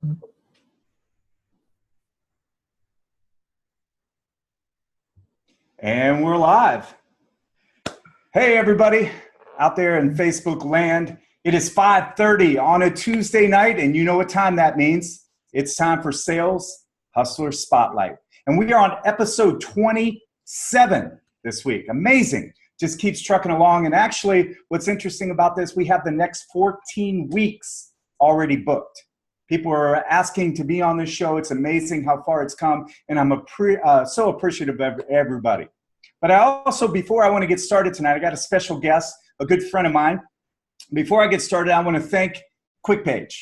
And we're live. Hey, everybody out there in Facebook land. It is 5:30 on a Tuesday night, and you know what time that means. It's time for Sales Hustler Spotlight. And we are on episode 27 this week. Amazing. Just keeps trucking along. And actually, what's interesting about this, we have the next 14 weeks already booked. People are asking to be on this show. It's amazing how far it's come, and I'm so appreciative of everybody. But I also, before I want to get started tonight, I got a special guest, a good friend of mine. Before I get started, I want to thank QuickPage.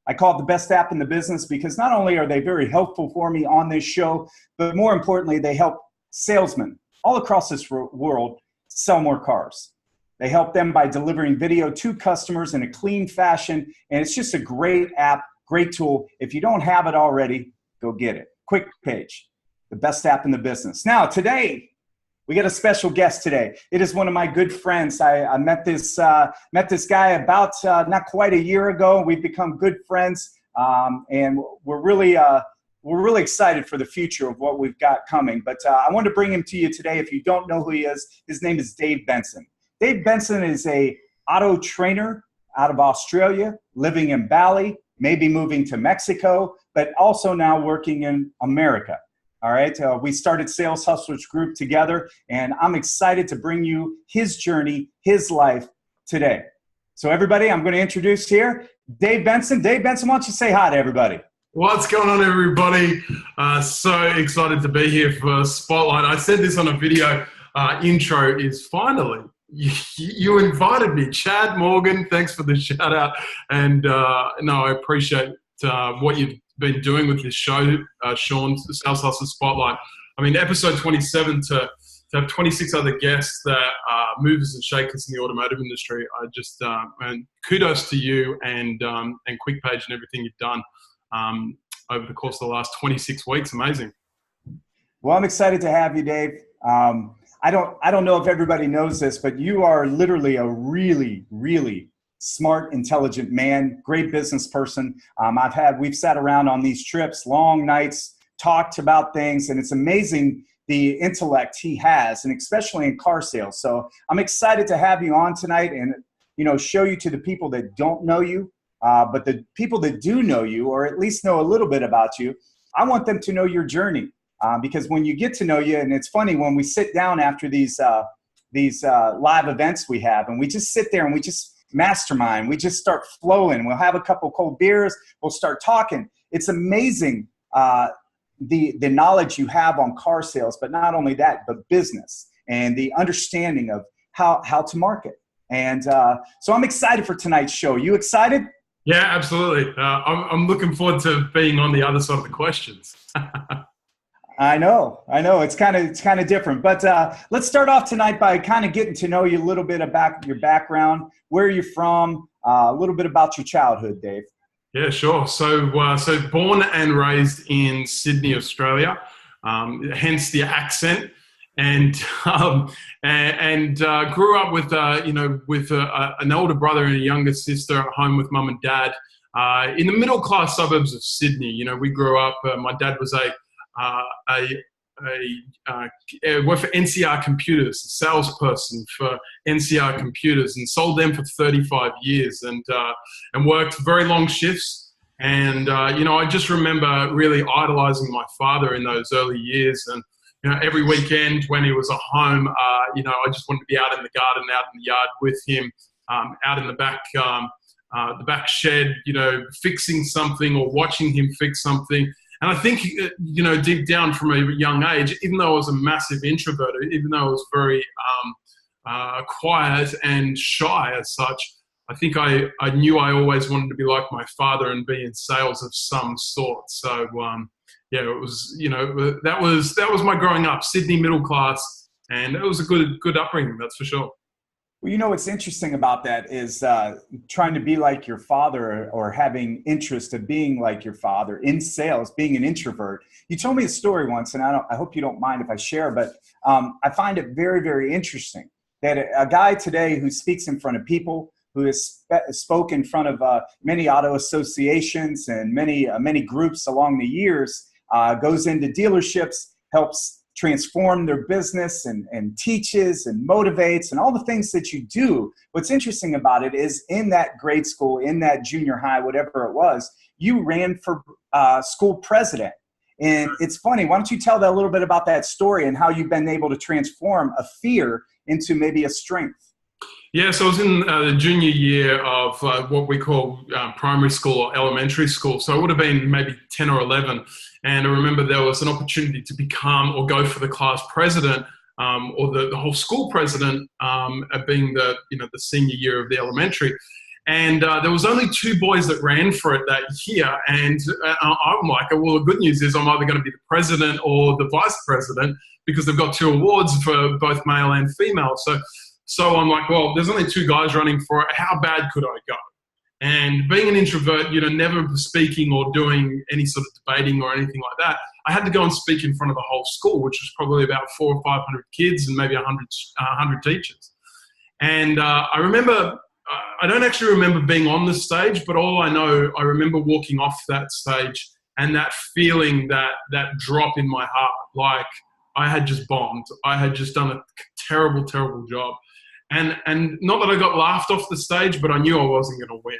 I call it the best app in the business because not only are they very helpful for me on this show, but more importantly, they help salesmen all across this world sell more cars. They help them by delivering video to customers in a clean fashion, and it's just a great app. Great tool. If you don't have it already, go get it. QuickPage, the best app in the business. Now, today, we got a special guest today. It is one of my good friends. I met this guy about not quite a year ago. We've become good friends, and we're really excited for the future of what we've got coming. But I wanted to bring him to you today. If you don't know who he is, his name is Dave Benson. Dave Benson is a auto trainer out of Australia, living in Bali, maybe moving to Mexico, but also now working in America. All right, we started Sales Hustlers Group together, and I'm excited to bring you his journey, his life today. So everybody, I'm going to introduce here Dave Benson. Dave Benson, why don't you say hi to everybody? What's going on, everybody? So excited to be here for Spotlight. I said this on a video intro is finally, you invited me. Chad Morgan, thanks for the shout out. And no, I appreciate what you've been doing with this show, Sean, Sales Hustle Spotlight. I mean, episode 27 to have 26 other guests that are movers and shakers in the automotive industry. I just, and kudos to you and QuickPage and everything you've done over the course of the last 26 weeks. Amazing. Well, I'm excited to have you, Dave. I don't know if everybody knows this, but you are literally a really, really smart, intelligent man, great business person. We've sat around on these trips, long nights, talked about things, and it's amazing the intellect he has, and especially in car sales. So I'm excited to have you on tonight and, show you to the people that don't know you, but the people that do know you, or at least know a little bit about you, I want them to know your journey. Because when you get to know you, and it's funny when we sit down after these live events we have, and we just sit there and we just mastermind, we just start flowing. We'll have a couple cold beers, we'll start talking. It's amazing the knowledge you have on car sales, but not only that, but business and the understanding of how to market. And so I'm excited for tonight's show. You excited? Yeah, absolutely. I'm looking forward to being on the other side of the questions. I know. It's kind of different, but let's start off tonight by kind of getting to know you a little bit about your background, where you're from, a little bit about your childhood, Dave. Yeah, sure. So born and raised in Sydney, Australia, hence the accent, and grew up with an older brother and a younger sister at home with mum and dad in the middle class suburbs of Sydney. We grew up. My dad was worked for NCR Computers, a salesperson for NCR Computers, and sold them for 35 years, and worked very long shifts. And I just remember really idolizing my father in those early years. And every weekend when he was at home, I just wanted to be out in the garden, out in the yard with him, out in the back shed, fixing something or watching him fix something. And I think, deep down from a young age, even though I was a massive introvert, even though I was very quiet and shy as such, I think I knew I always wanted to be like my father and be in sales of some sort. So, it was, that was my growing up, Sydney middle class, and it was a good upbringing, that's for sure. Well, what's interesting about that is trying to be like your father or having interest of being like your father in sales, being an introvert. You told me a story once, and I hope you don't mind if I share, but I find it very, very interesting that a guy today who speaks in front of people, who has spoke in front of many auto associations and many groups along the years, goes into dealerships, helps transform their business and teaches and motivates and all the things that you do. What's interesting about it is in that grade school, in that junior high, whatever it was, you ran for school president. And it's funny, why don't you tell that a little bit about that story and how you've been able to transform a fear into maybe a strength? Yeah, so I was in the junior year of what we call primary school or elementary school. So it would have been maybe 10 or 11. And I remember there was an opportunity to become or go for the class president or the whole school president, being the senior year of the elementary. And there was only 2 boys that ran for it that year. And I'm like, well, the good news is I'm either going to be the president or the vice president because they've got 2 awards for both male and female. So I'm like, well, there's only 2 guys running for it. How bad could I go? And being an introvert, never speaking or doing any sort of debating or anything like that, I had to go and speak in front of the whole school, which was probably about 400 or 500 kids and maybe 100 teachers. And I remember, I don't actually remember being on the stage, but all I know, I remember walking off that stage and that feeling, that drop in my heart, like I had just bombed. I had just done a terrible, terrible job. And not that I got laughed off the stage, but I knew I wasn't going to win.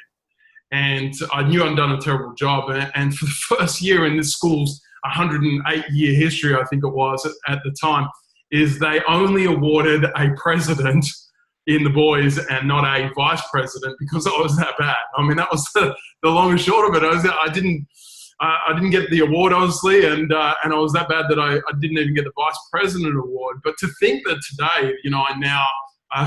And I knew I'd done a terrible job. And for the first year in this school's 108-year history, I think it was at the time, is they only awarded a president in the boys and not a vice president because I was that bad. I mean, that was the long and short of it. I didn't get the award, obviously, and I was that bad that I didn't even get the vice president award. But to think that today, I now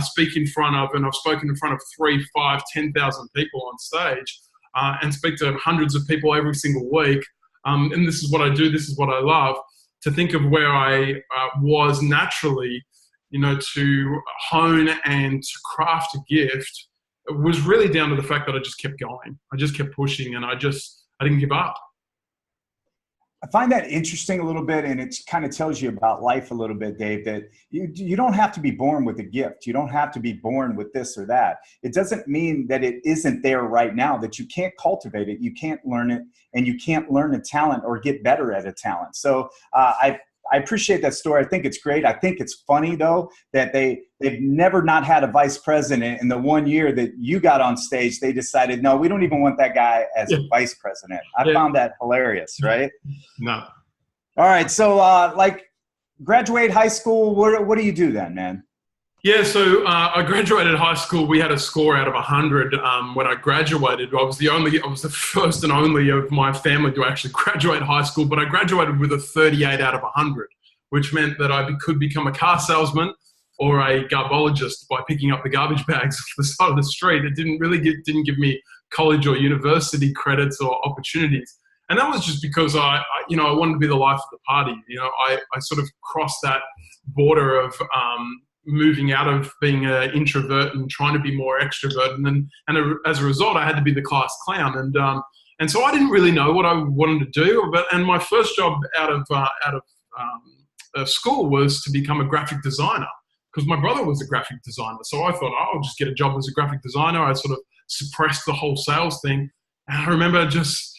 speak in front of, and I've spoken in front of 3, 5, 10,000 people on stage, and speak to hundreds of people every single week. And this is what I do. This is what I love. To think of where I was naturally, to hone and to craft a gift, it was really down to the fact that I just kept going. I just kept pushing, and I didn't give up. I find that interesting a little bit, and it kind of tells you about life a little bit, Dave, that you don't have to be born with a gift. You don't have to be born with this or that. It doesn't mean that it isn't there right now, that you can't cultivate it, you can't learn it, and you can't learn a talent or get better at a talent. So I appreciate that story. I think it's great. I think it's funny, though, that they've never not had a vice president. In the 1 year that you got on stage, they decided, no, we don't even want that guy as a vice president. I found that hilarious, right? No. All right. So, graduate high school, what do you do then, man? Yeah, so I graduated high school. We had a score out of 100 when I graduated. I was the first and only of my family to actually graduate high school, but I graduated with a 38 out of 100, which meant that I could become a car salesman or a garbologist by picking up the garbage bags off the side of the street. It didn't give me college or university credits or opportunities. And that was just because I wanted to be the life of the party. I sort of crossed that border of moving out of being an introvert and trying to be more extrovert, and as a result, I had to be the class clown, and so I didn't really know what I wanted to do. And my first job out of school was to become a graphic designer because my brother was a graphic designer. So I thought, I'll just get a job as a graphic designer. I sort of suppressed the whole sales thing, and I remember just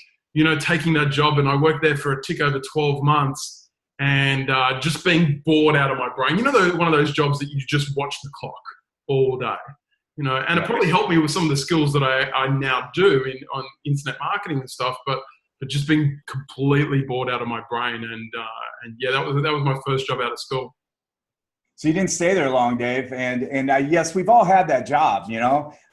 taking that job, and I worked there for a tick over 12 months. And just being bored out of my brain. One of those jobs that you just watch the clock all day. And it probably helped me with some of the skills that I now do on internet marketing and stuff. But just being completely bored out of my brain. And yeah, that was my first job out of school. So you didn't stay there long, Dave. And yes, we've all had that job.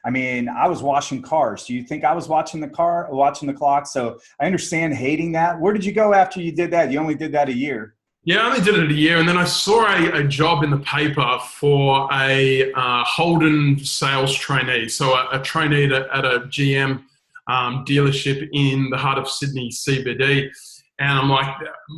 I mean, I was washing cars. Do you think I was watching the clock? So I understand hating that. Where did you go after you did that? You only did that a year. Yeah, I only did it a year, and then I saw a job in the paper for a Holden sales trainee, so a trainee at a GM dealership in the heart of Sydney CBD. And I'm like,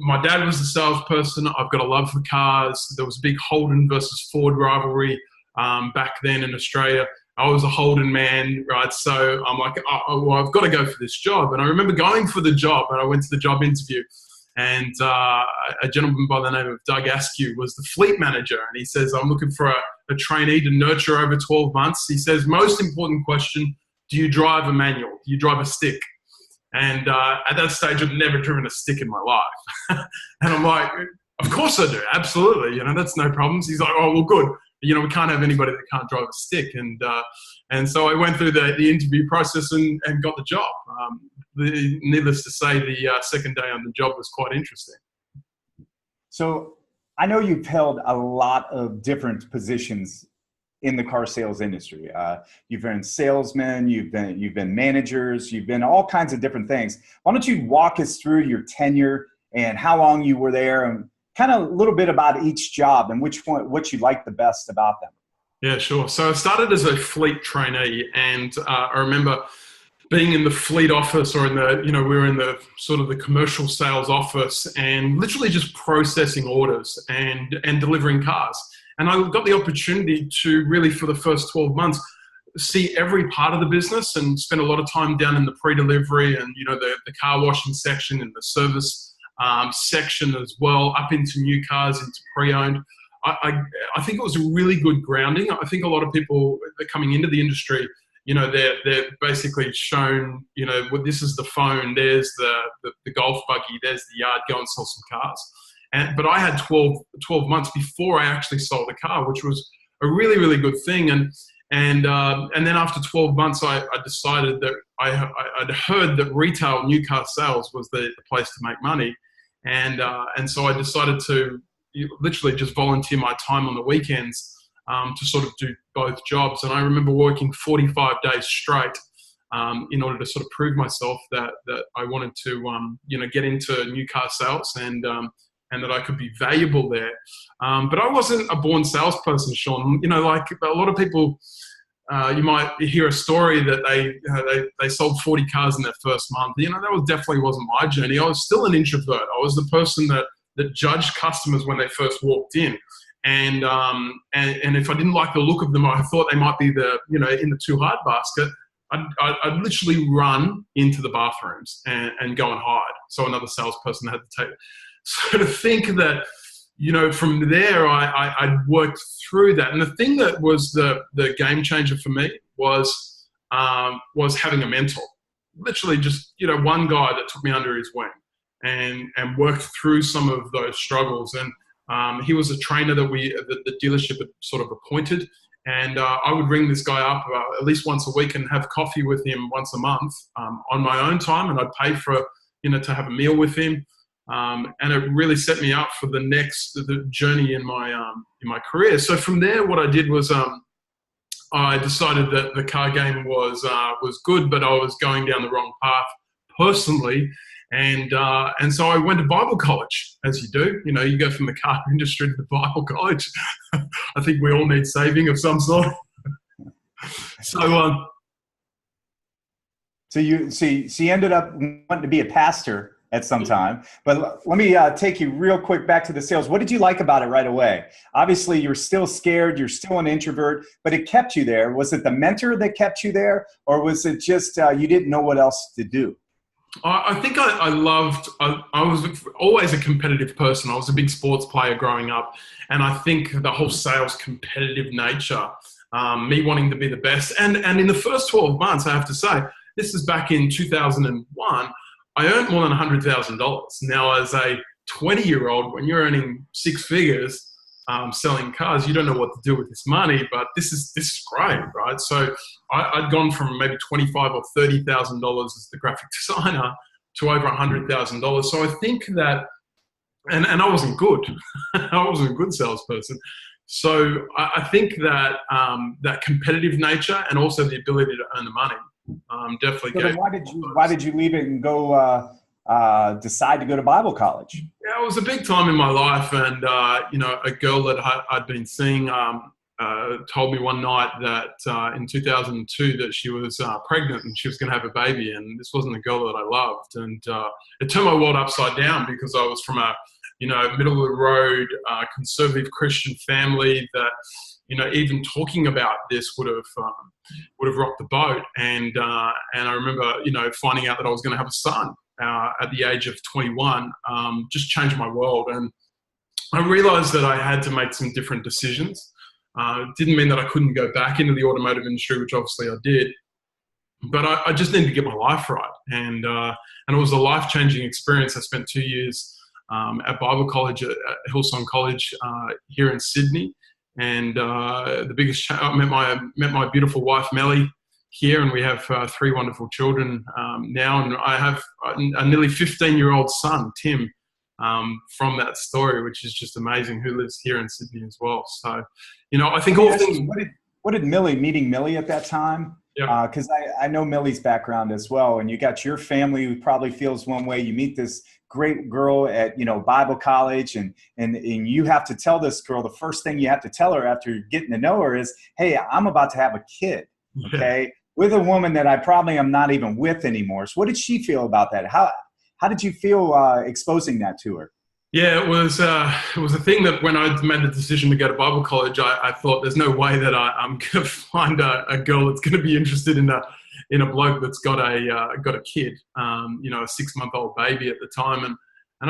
my dad was a salesperson. I've got a love for cars. There was a big Holden versus Ford rivalry back then in Australia. I was a Holden man, right? So I'm like, well, I've got to go for this job. And I remember going for the job, and I went to the job interview. And a gentleman by the name of Doug Askew was the fleet manager. And he says, I'm looking for a a trainee to nurture over 12 months. He says, most important question, do you drive a manual? Do you drive a stick? And at that stage, I'd never driven a stick in my life. And I'm like, of course I do, absolutely. That's no problems. He's like, oh, well, good. We can't have anybody that can't drive a stick. And so I went through the interview process and got the job. Needless to say, the second day on the job was quite interesting. So I know you've held a lot of different positions in the car sales industry. You've been salesmen, you've been managers, you've been all kinds of different things. Why don't you walk us through your tenure and how long you were there, and kind of a little bit about each job and what you liked the best about them? Yeah, sure. So I started as a fleet trainee, and I remember being in the fleet office, or we were in the sort of the commercial sales office, and literally just processing orders and delivering cars. And I got the opportunity to really, for the first 12 months, see every part of the business and spend a lot of time down in the pre-delivery and, the car washing section and the service section as well, up into new cars, into pre-owned. I think it was a really good grounding. I think a lot of people that are coming into the industry, they're basically shown, well, this is the phone, there's the golf buggy, there's the yard, go and sell some cars. But I had 12 months before I actually sold a car, which was a really, really good thing. And then after 12 months, I decided that I'd heard that retail new car sales was the place to make money. And so I decided to literally just volunteer my time on the weekends to sort of do both jobs. And I remember working 45 days straight in order to sort of prove myself that I wanted to, get into new car sales and that I could be valuable there. But I wasn't a born salesperson, Sean. Like a lot of people, you might hear a story that they sold 40 cars in their first month. That definitely wasn't my journey. I was still an introvert. I was the person that judged customers when they first walked in. And if I didn't like the look of them, I thought they might be in the too hard basket, I'd literally run into the bathrooms and go and hide. So another salesperson had to take it. So to think that, from there, I worked through that. And the thing that was the game changer for me was having a mentor. Literally just, one guy that took me under his wing and worked through some of those struggles. And he was a trainer that the dealership had sort of appointed. And I would ring this guy up at least once a week and have coffee with him once a month on my own time. And I'd pay for, to have a meal with him. And it really set me up for the journey in my career. So from there, what I did was I decided that the car game was good, but I was going down the wrong path personally. And so I went to Bible college, as you do. You go from the car industry to the Bible college. I think we all need saving of some sort. So you ended up wanting to be a pastor at some time. But let me take you real quick back to the sales. What did you like about it right away? Obviously, you're still scared. You're still an introvert, but it kept you there. Was it the mentor that kept you there, or was it just you didn't know what else to do? I think I was always a competitive person. I was a big sports player growing up. And I think the whole sales competitive nature, me wanting to be the best. And in the first 12 months, I have to say, this is back in 2001, I earned more than $100,000. Now, as a 20-year-old, when you're earning six figures selling cars, you don't know what to do with this money, but this is great, right? So I'd gone from maybe $25,000 or $30,000 as the graphic designer to over $100,000. So I think that, and I wasn't good. I wasn't a good salesperson. So I think that that competitive nature and also the ability to earn the money definitely gave. Why did you leave it and go decide to go to Bible college? Yeah, it was a big time in my life, and a girl that I'd been seeing told me one night that in 2002 that she was pregnant and she was going to have a baby, and this wasn't the girl that I loved, and it turned my world upside down because I was from a middle of the road conservative Christian family that even talking about this would have rocked the boat, and I remember finding out that I was going to have a son at the age of 21 just changed my world, and I realized that I had to make some different decisions. Didn't mean that I couldn't go back into the automotive industry, which obviously I did. But I just needed to get my life right. And it was a life-changing experience. I spent 2 years at Bible College at Hillsong College here in Sydney. And I met my beautiful wife, Melly, here, and we have 3 wonderful children now. And I have a nearly 15-year-old son, Tim, from that story, which is just amazing, who lives here in Sydney as well. So, I think all things... What did meeting Millie at that time? Because I know Millie's background as well, and you got your family who probably feels one way. You meet this great girl at Bible college, and you have to tell this girl, the first thing you have to tell her after getting to know her is, hey, I'm about to have a kid, okay, with a woman that I probably am not even with anymore. So what did she feel about that? How did you feel exposing that to her? Yeah, it was a thing that when I made the decision to go to Bible college, I thought there's no way that I'm going to find a girl that's going to be interested in a bloke that's got a kid, a 6-month-old baby at the time, and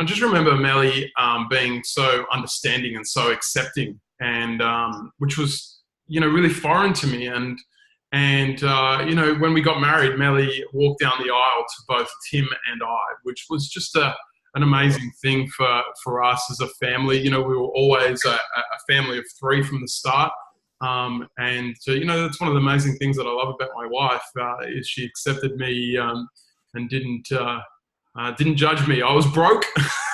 I just remember Melly being so understanding and so accepting, and which was really foreign to me, and when we got married, Melly walked down the aisle to both Tim and I, which was just an amazing thing for us as a family. We were always a family of 3 from the start. And that's one of the amazing things that I love about my wife, is she accepted me and didn't judge me. I was broke.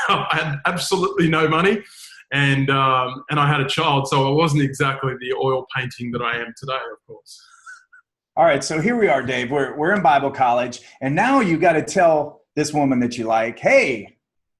I had absolutely no money. And I had a child, so I wasn't exactly the oil painting that I am today, of course. All right, so here we are, Dave. We're in Bible college, and now you got to tell this woman that you like, hey,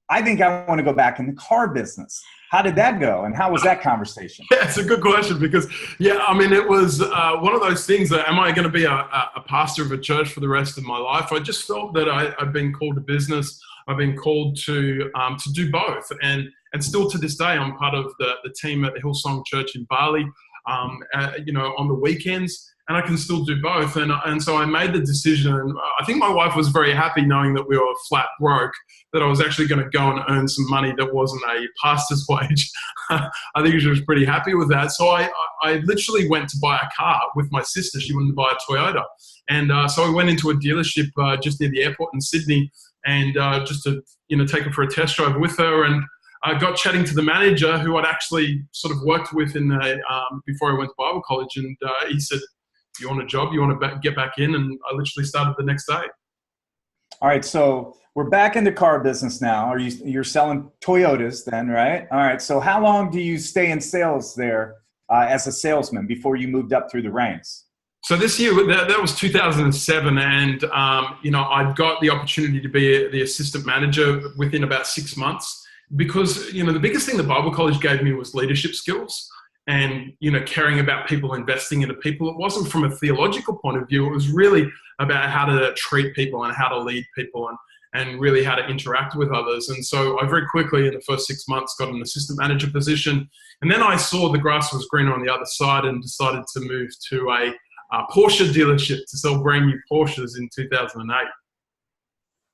I think I want to go back in the car business. How did that go, and how was that conversation? Yeah, it's a good question because, it was one of those things that, am I going to be a pastor of a church for the rest of my life? I just felt that I'd been called to business. I've been called to do both, and still to this day, I'm part of the team at the Hillsong Church in Bali, on the weekends. And I can still do both. And so I made the decision. I think my wife was very happy knowing that we were flat broke, that I was actually going to go and earn some money that wasn't a pastor's wage. I think she was pretty happy with that. So I literally went to buy a car with my sister. She wanted to buy a Toyota. And so I went into a dealership just near the airport in Sydney, and just to take her for a test drive with her. And I got chatting to the manager who I'd actually sort of worked with before I went to Bible college. And he said, you want a job? You want to get back in? And I literally started the next day. All right, so we're back in the car business now. You're selling Toyotas then, right? All right, so how long do you stay in sales there as a salesman before you moved up through the ranks? So this year, that was 2007, and I got the opportunity to be the assistant manager within about 6 months, because the biggest thing the Bible college gave me was leadership skills. And, caring about people, investing into people. It wasn't from a theological point of view. It was really about how to treat people and how to lead people and really how to interact with others. And so I very quickly, in the first 6 months, got an assistant manager position. And then I saw the grass was greener on the other side and decided to move to a Porsche dealership to sell brand new Porsches in 2008.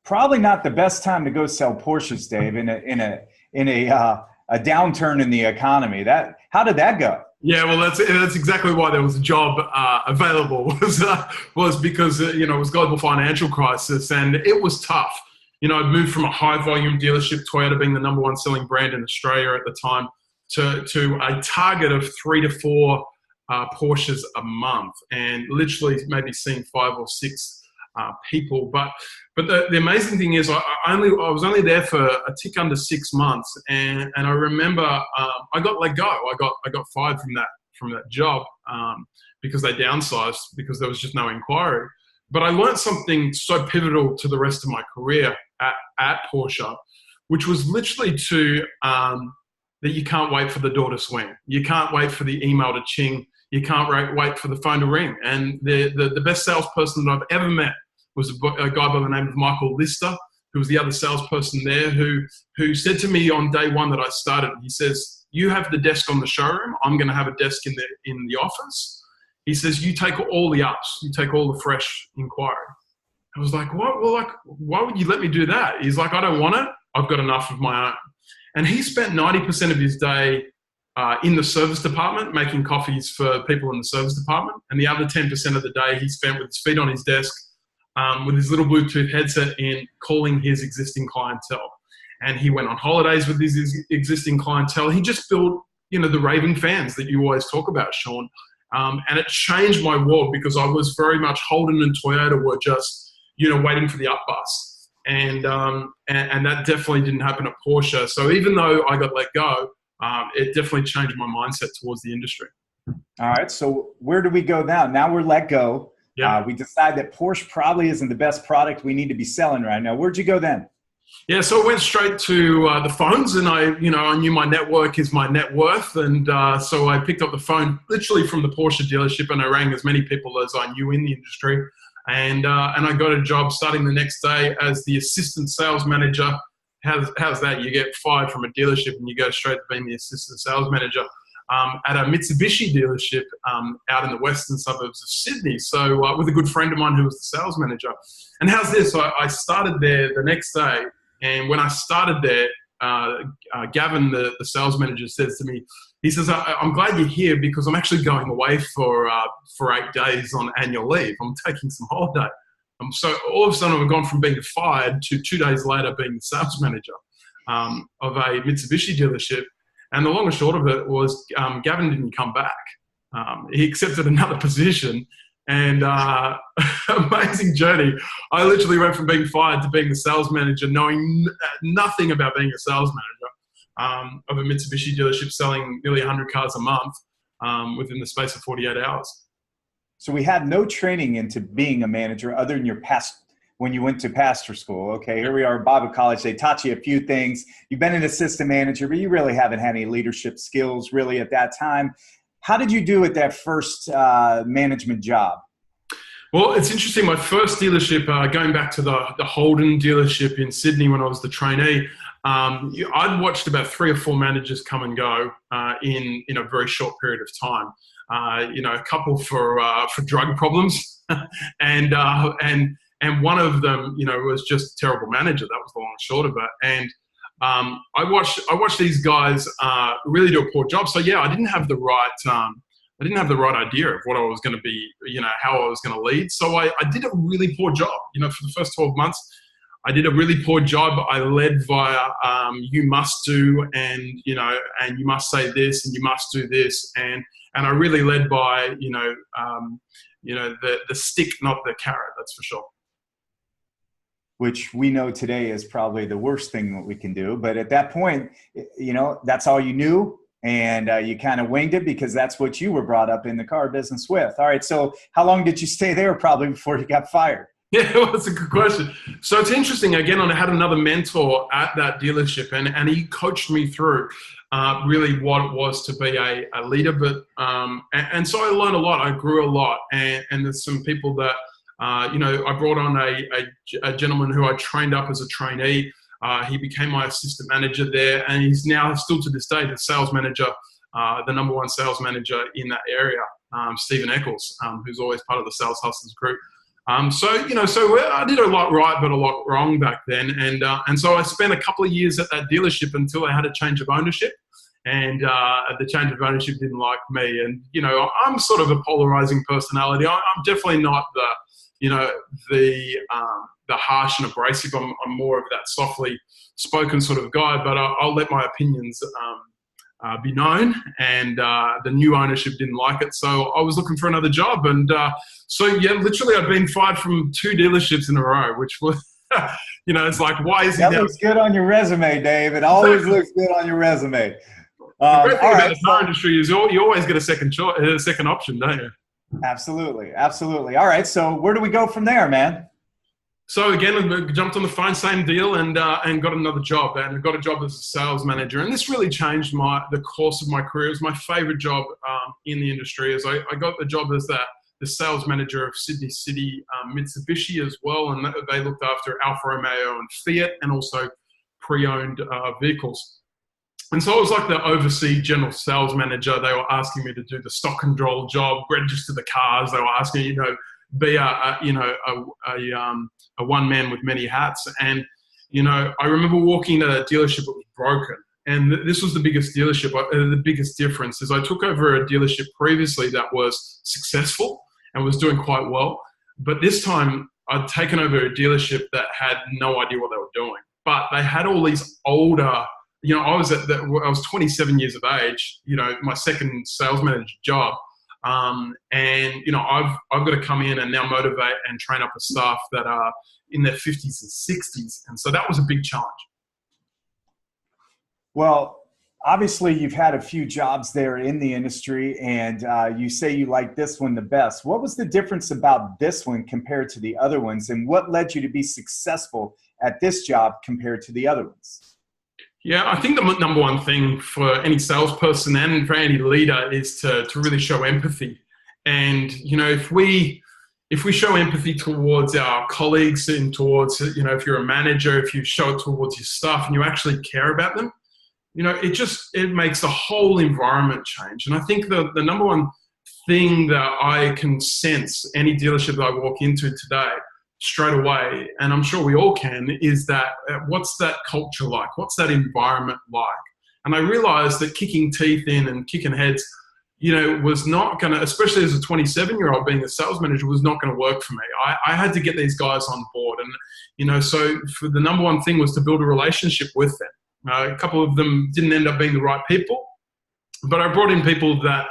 Probably not the best time to go sell Porsches, Dave, in a downturn in the economy. How did that go? Yeah, well, that's exactly why there was a job available. was because it was global financial crisis, and it was tough. I'd moved from a high volume dealership, Toyota being the number 1 selling brand in Australia at the time, to a target of 3 to 4 Porsches a month, and literally maybe seeing 5 or 6 people. But the amazing thing is, I was only there for a tick under 6 months, and I remember I got let go. I got fired from that job because they downsized, because there was just no inquiry. But I learned something so pivotal to the rest of my career at Porsche, which was literally that you can't wait for the door to swing. You can't wait for the email to ching. You can't wait for the phone to ring. And the best salesperson that I've ever met was a guy by the name of Michael Lister, who was the other salesperson there, who said to me on day 1 that I started, he says, you have the desk on the showroom. I'm going to have a desk in the office. He says, you take all the ups. You take all the fresh inquiry. I was like, what? Well, why would you let me do that? He's like, I don't want it. I've got enough of my own. And he spent 90% of his day in the service department, making coffees for people in the service department. And the other 10% of the day he spent with his feet on his desk, with his little Bluetooth headset in, calling his existing clientele. And he went on holidays with his existing clientele. He just built, the raving fans that you always talk about, Sean. And it changed my world because I was very much Holden and Toyota were just, waiting for the up bus. And that definitely didn't happen at Porsche. So even though I got let go, it definitely changed my mindset towards the industry. All right. So where do we go now? Now we're let go. Yeah. We decide that Porsche probably isn't the best product we need to be selling right now. Where'd you go then? Yeah, so I went straight to the phones, and I knew my network is my net worth, and so I picked up the phone literally from the Porsche dealership, and I rang as many people as I knew in the industry, and I got a job starting the next day as the assistant sales manager. How's that? You get fired from a dealership and you go straight to being the assistant sales manager at a Mitsubishi dealership out in the western suburbs of Sydney. So with a good friend of mine who was the sales manager. And how's this? I started there the next day. And when I started there, Gavin, the sales manager, says to me, he says, I'm glad you're here because I'm actually going away for 8 days on annual leave. I'm taking some holiday. So all of a sudden I've gone from being fired to 2 days later being the sales manager of a Mitsubishi dealership. And the long and short of it was Gavin didn't come back. He accepted another position. And amazing journey. I literally went from being fired to being the sales manager, knowing nothing about being a sales manager of a Mitsubishi dealership, selling nearly 100 cars a month within the space of 48 hours. So we had no training into being a manager other than your past when you went to pastor school. Okay, here we are at Bible college. They taught you a few things. You've been an assistant manager, but you really haven't had any leadership skills really at that time. How did you do at that first management job? Well, it's interesting. My first dealership, going back to the Holden dealership in Sydney when I was the trainee, I'd watched about 3 or 4 managers come and go in a very short period of time. A couple for drug problems, and one of them, was just a terrible manager. That was the long and short of it. And I watched these guys really do a poor job. So yeah, I didn't have the right idea of what I was going to be, how I was going to lead. So I did a really poor job. For the first 12 months, I did a really poor job. I led via you must do, and and you must say this, and you must do this, and I really led by the stick, not the carrot. That's for sure. Which we know today is probably the worst thing that we can do. But at that point, that's all you knew, and you kind of winged it because that's what you were brought up in the car business with. All right, so how long did you stay there probably before you got fired? Yeah, well, that's a good question. So it's interesting. Again, I had another mentor at that dealership, and he coached me through really what it was to be a leader. But and so I learned a lot. I grew a lot, and there's some people that I brought on a gentleman who I trained up as a trainee. He became my assistant manager there, and he's now still to this day the sales manager, the number 1 sales manager in that area, Stephen Eccles, who's always part of the Sales Hustlers group. So I did a lot right, but a lot wrong back then. And so I spent a couple of years at that dealership until I had a change of ownership. And the change of ownership didn't like me. And, I'm sort of a polarizing personality. I'm definitely not the harsh and abrasive. I'm more of that softly spoken sort of guy, but I'll let my opinions be known, and the new ownership didn't like it, so I was looking for another job. And so yeah, literally I've been fired from 2 dealerships in a row, which was it's like, why is he that looks good on your resume, Dave. It always looks good on your resume. The great thing about the car industry is you always get a second option, don't you? Absolutely. All right, so where do we go from there, man? So again, I jumped on the phone, same deal, and got another job, and got a job as a sales manager. And this really changed the course of my career. It was my favorite job in the industry. As I got the job as the sales manager of Sydney City Mitsubishi as well, and they looked after Alfa Romeo and Fiat, and also pre-owned vehicles. And so I was like the overseas general sales manager. They were asking me to do the stock control job, register the cars. They were asking, be a one man with many hats. And, I remember walking to a dealership that was broken. And this was the biggest dealership, the biggest difference is I took over a dealership previously that was successful and was doing quite well. But this time I'd taken over a dealership that had no idea what they were doing. But they had all these older, I was 27 years of age, my second sales manager job. And I've got to come in and now motivate and train up a staff that are in their 50s and 60s. And so that was a big challenge. Well, obviously you've had a few jobs there in the industry, and you say you like this one the best. What was the difference about this one compared to the other ones, and what led you to be successful at this job compared to the other ones? Yeah, I think the number one thing for any salesperson and for any leader is to really show empathy. And, if we show empathy towards our colleagues and towards, if you're a manager, if you show it towards your staff and you actually care about them, it makes the whole environment change. And I think the number one thing that I can sense any dealership that I walk into today straight away, and I'm sure we all can, is that what's that culture like? What's that environment like? And I realized that kicking teeth in and kicking heads, was not going to, especially as a 27-year-old being a sales manager, was not going to work for me. I had to get these guys on board. And, so for the number one thing was to build a relationship with them. A couple of them didn't end up being the right people, but I brought in people that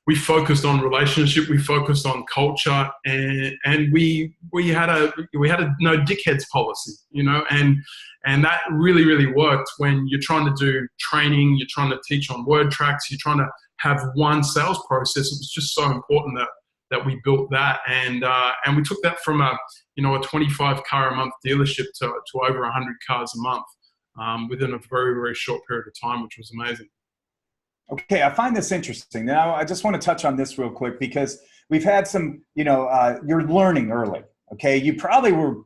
we focused on relationship, we focused on culture, and we had a no dickheads policy, and that really, really worked when you're trying to do training, you're trying to teach on word tracks, you're trying to have one sales process. It was just so important that we built that, and we took that from a 25 car a month dealership to over 100 cars a month. Within a very, very short period of time, which was amazing. Okay, I find this interesting. Now, I just want to touch on this real quick because we've had some, you're learning early, okay? You probably were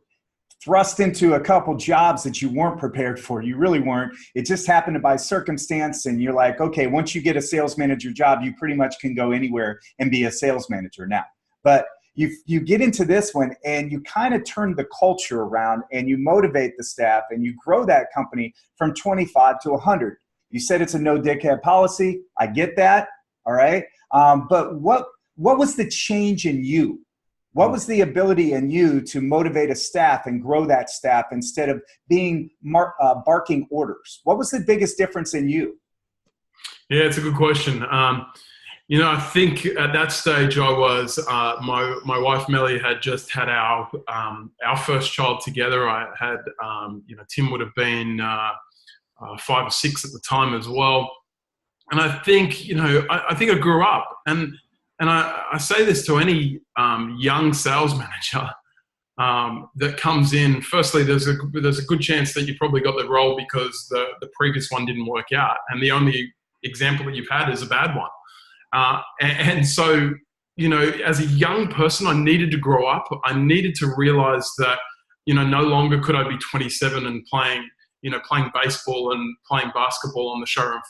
thrust into a couple jobs that you weren't prepared for. You really weren't. It just happened by circumstance, and you're like, okay, once you get a sales manager job, you pretty much can go anywhere and be a sales manager now. But you get into this one and you kind of turn the culture around and you motivate the staff and you grow that company from 25 to 100. You said it's a no dickhead policy. I get that. All right. But what was the change in you? What was the ability in you to motivate a staff and grow that staff instead of being barking orders? What was the biggest difference in you? Yeah, it's a good question. I think at that stage I was, my wife Melly had just had our first child together. I had, Tim would have been 5 or 6 at the time as well. And I think, I think I grew up, and I say this to any young sales manager that comes in. Firstly, there's a good chance that you probably got the role because the previous one didn't work out, and the only example that you've had is a bad one. And so, as a young person, I needed to grow up. I needed to realize that, no longer could I be 27 and playing baseball and playing basketball on the showroom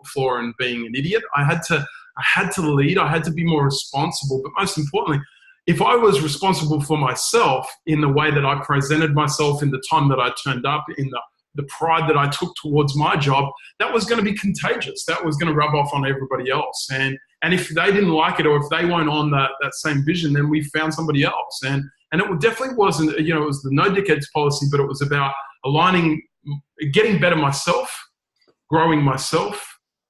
floor and being an idiot. I had to lead. I had to be more responsible. But most importantly, if I was responsible for myself in the way that I presented myself, in the time that I turned up, in the pride that I took towards my job, that was going to be contagious. That was going to rub off on everybody else. And if they didn't like it, or if they weren't on that same vision, then we found somebody else. And it definitely wasn't, it was the no dickheads policy, but it was about aligning, getting better myself, growing myself,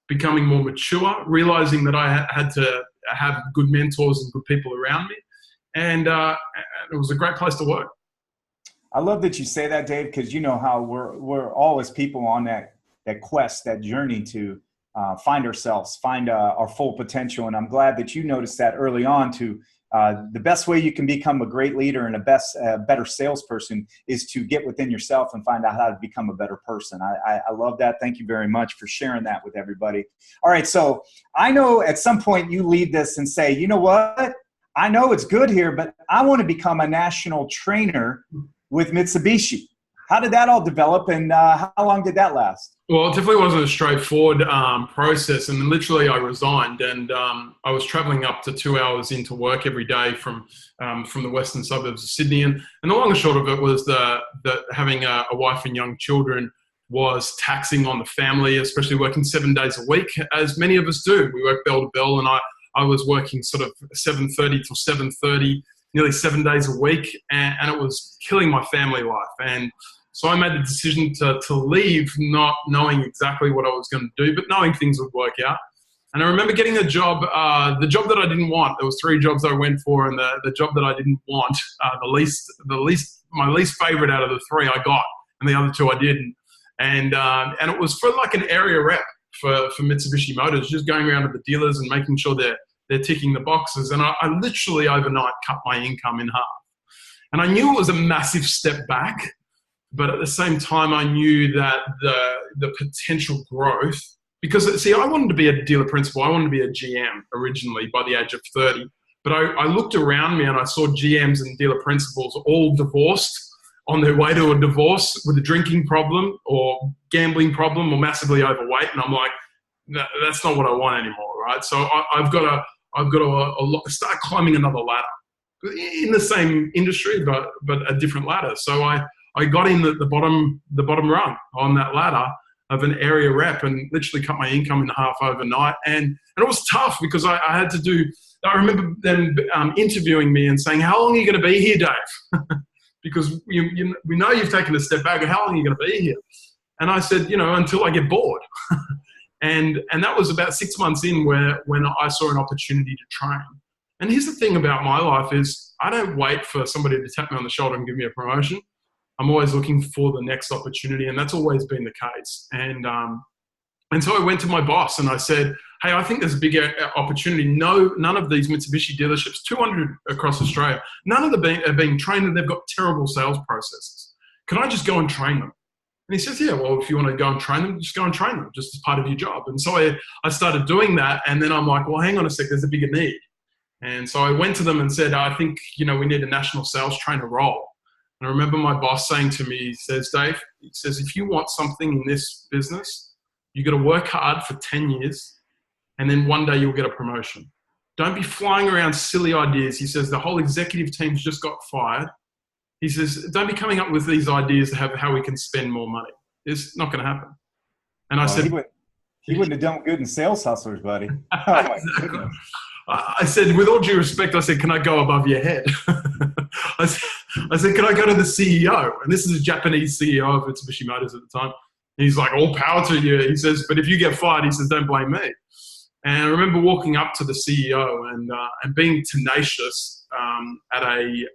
becoming more mature, realizing that I had to have good mentors and good people around me. And it was a great place to work. I love that you say that, Dave, because you know how we're all as people on that quest, that journey to find ourselves, find our full potential. And I'm glad that you noticed that early on to the best way you can become a great leader and a better salesperson is to get within yourself and find out how to become a better person. I love that. Thank you very much for sharing that with everybody. All right. So I know at some point you leave this and say, you know what? I know it's good here, but I want to become a national trainer with Mitsubishi. How did that all develop, and how long did that last? Well, it definitely wasn't a straightforward process, and literally I resigned, and I was travelling up to 2 hours into work every day from the western suburbs of Sydney, and the long and short of it was that having a wife and young children was taxing on the family, especially working 7 days a week, as many of us do. We work bell to bell, and I was working sort of 7:30 till 7:30, nearly 7 days a week, and it was killing my family life. And so I made the decision to leave, not knowing exactly what I was going to do, but knowing things would work out. And I remember getting a job, the job that I didn't want. There was 3 jobs I went for, and the job that I didn't want, my least favorite out of the 3 I got, and the other 2 I didn't. And it was for like an area rep for Mitsubishi Motors, just going around to the dealers and making sure they're ticking the boxes. And I literally overnight cut my income in half. And I knew it was a massive step back, but at the same time, I knew that the potential growth, because see, I wanted to be a dealer principal. I wanted to be a GM originally by the age of 30. But I looked around me and I saw GMs and dealer principals all divorced, on their way to a divorce with a drinking problem or gambling problem or massively overweight. And I'm like, that's not what I want anymore, right? So I've got to start climbing another ladder in the same industry, but a different ladder. So I got in the bottom rung on that ladder of an area rep and literally cut my income in half overnight. And it was tough because I had to do, I remember them interviewing me and saying, how long are you going to be here, Dave? Because we know you've taken a step back. How long are you going to be here? And I said, until I get bored. and that was about 6 months in when I saw an opportunity to train. And here's the thing about my life is I don't wait for somebody to tap me on the shoulder and give me a promotion. I'm always looking for the next opportunity, and that's always been the case. And so I went to my boss and I said, hey, I think there's a big opportunity. None of these Mitsubishi dealerships, 200 across Australia, none of them are being trained, and they've got terrible sales processes. Can I just go and train them? And he says, yeah, well, if you want to go and train them, just go and train them, just as part of your job. And so I started doing that, and then I'm like, well, hang on a sec, there's a bigger need. And so I went to them and said, I think, we need a national sales trainer role. And I remember my boss saying to me, he says, Dave, if you want something in this business, you got to work hard for 10 years, and then one day you'll get a promotion. Don't be flying around silly ideas. He says, the whole executive team's just got fired. He says, don't be coming up with these ideas of how we can spend more money. It's not going to happen. And I said, he wouldn't have done good in Sales Hustlers, buddy. Oh, my goodness. I said, with all due respect, I said, can I go above your head? I said, can I go to the CEO? And this is a Japanese CEO of Mitsubishi Motors at the time. He's like, all power to you. He says, but if you get fired, he says, don't blame me. And I remember walking up to the CEO and being tenacious at a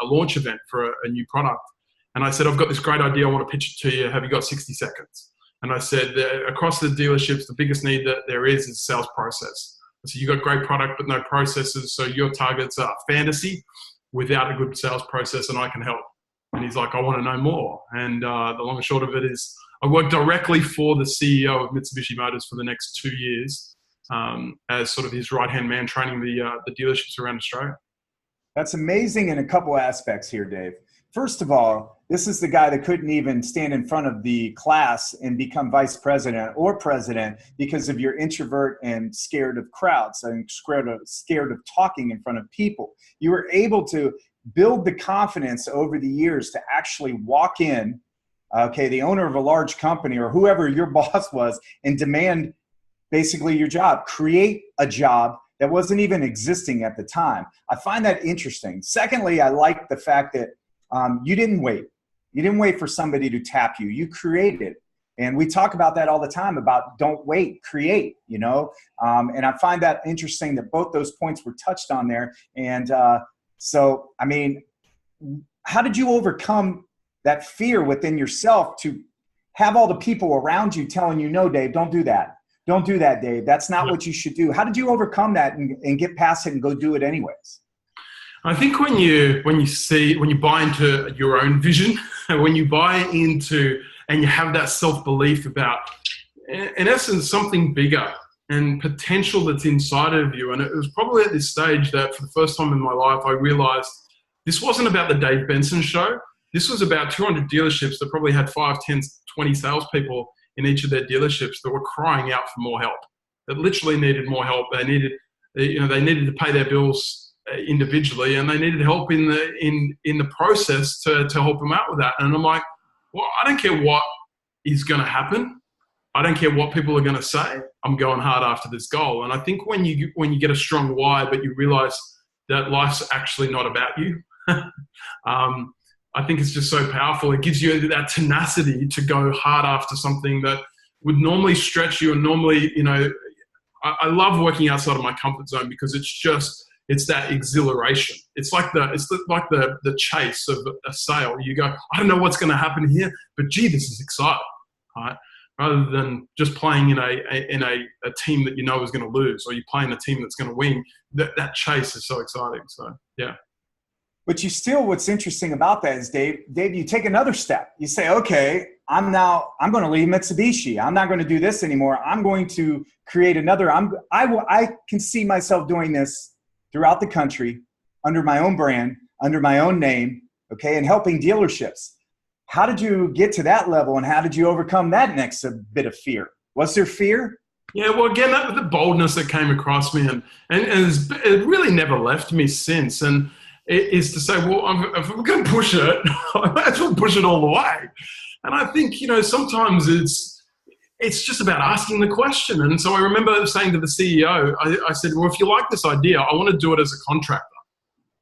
launch event for a new product. And I said, I've got this great idea. I want to pitch it to you. Have you got 60 seconds? And I said, across the dealerships, the biggest need that there is sales process. So you've got great product, but no processes. So your targets are fantasy without a good sales process, and I can help. And he's like, I want to know more. And the long and short of it is I worked directly for the CEO of Mitsubishi Motors for the next 2 years as sort of his right-hand man, training the dealerships around Australia. That's amazing in a couple aspects here, Dave. First of all, this is the guy that couldn't even stand in front of the class and become vice president or president because of your introvert and scared of crowds and scared of talking in front of people. You were able to build the confidence over the years to actually walk in, the owner of a large company or whoever your boss was, and demand basically your job, create a job that wasn't even existing at the time. I find that interesting. Secondly, I like the fact that you didn't wait. You didn't wait for somebody to tap you. You created. And we talk about that all the time about don't wait, create, and I find that interesting that both those points were touched on there. And so, I mean, how did you overcome that fear within yourself to have all the people around you telling you, no, Dave, don't do that. Don't do that, Dave. That's not what you should do. How did you overcome that and get past it and go do it anyways? I think when you buy into your own vision, when you buy into and you have that self-belief about, in essence, something bigger and potential that's inside of you. And it was probably at this stage that for the first time in my life, I realized this wasn't about the Dave Benson show. This was about 200 dealerships that probably had 5, 10, 20 salespeople in each of their dealerships that were crying out for more help, that literally needed more help. They needed to pay their bills individually, and they needed help in the process to help them out with that. And I'm like, well, I don't care what is going to happen. I don't care what people are going to say. I'm going hard after this goal. And I think when you get a strong why, but you realize that life's actually not about you, I think it's just so powerful. It gives you that tenacity to go hard after something that would normally stretch you. And normally, I love working outside of my comfort zone because it's that exhilaration. It's like the chase of a sale. You go, I don't know what's going to happen here, but gee, this is exciting, right? Rather than just playing in a team that you know is going to lose, or you playing a team that's going to win. That chase is so exciting. So yeah. But what's interesting about that is, Dave, you take another step. You say, okay, I'm going to leave Mitsubishi. I'm not going to do this anymore. I'm going to create another. I can see myself doing this throughout the country under my own brand, under my own name, okay, and helping dealerships. How did you get to that level, and how did you overcome that next bit of fear? Was there fear? Yeah, well, again, the boldness that came across me, and it really never left me since. And it is to say, well, if I'm going to push it, I might as well push it all the way. And I think, sometimes it's just about asking the question. And so I remember saying to the CEO, I said, well, if you like this idea, I want to do it as a contractor.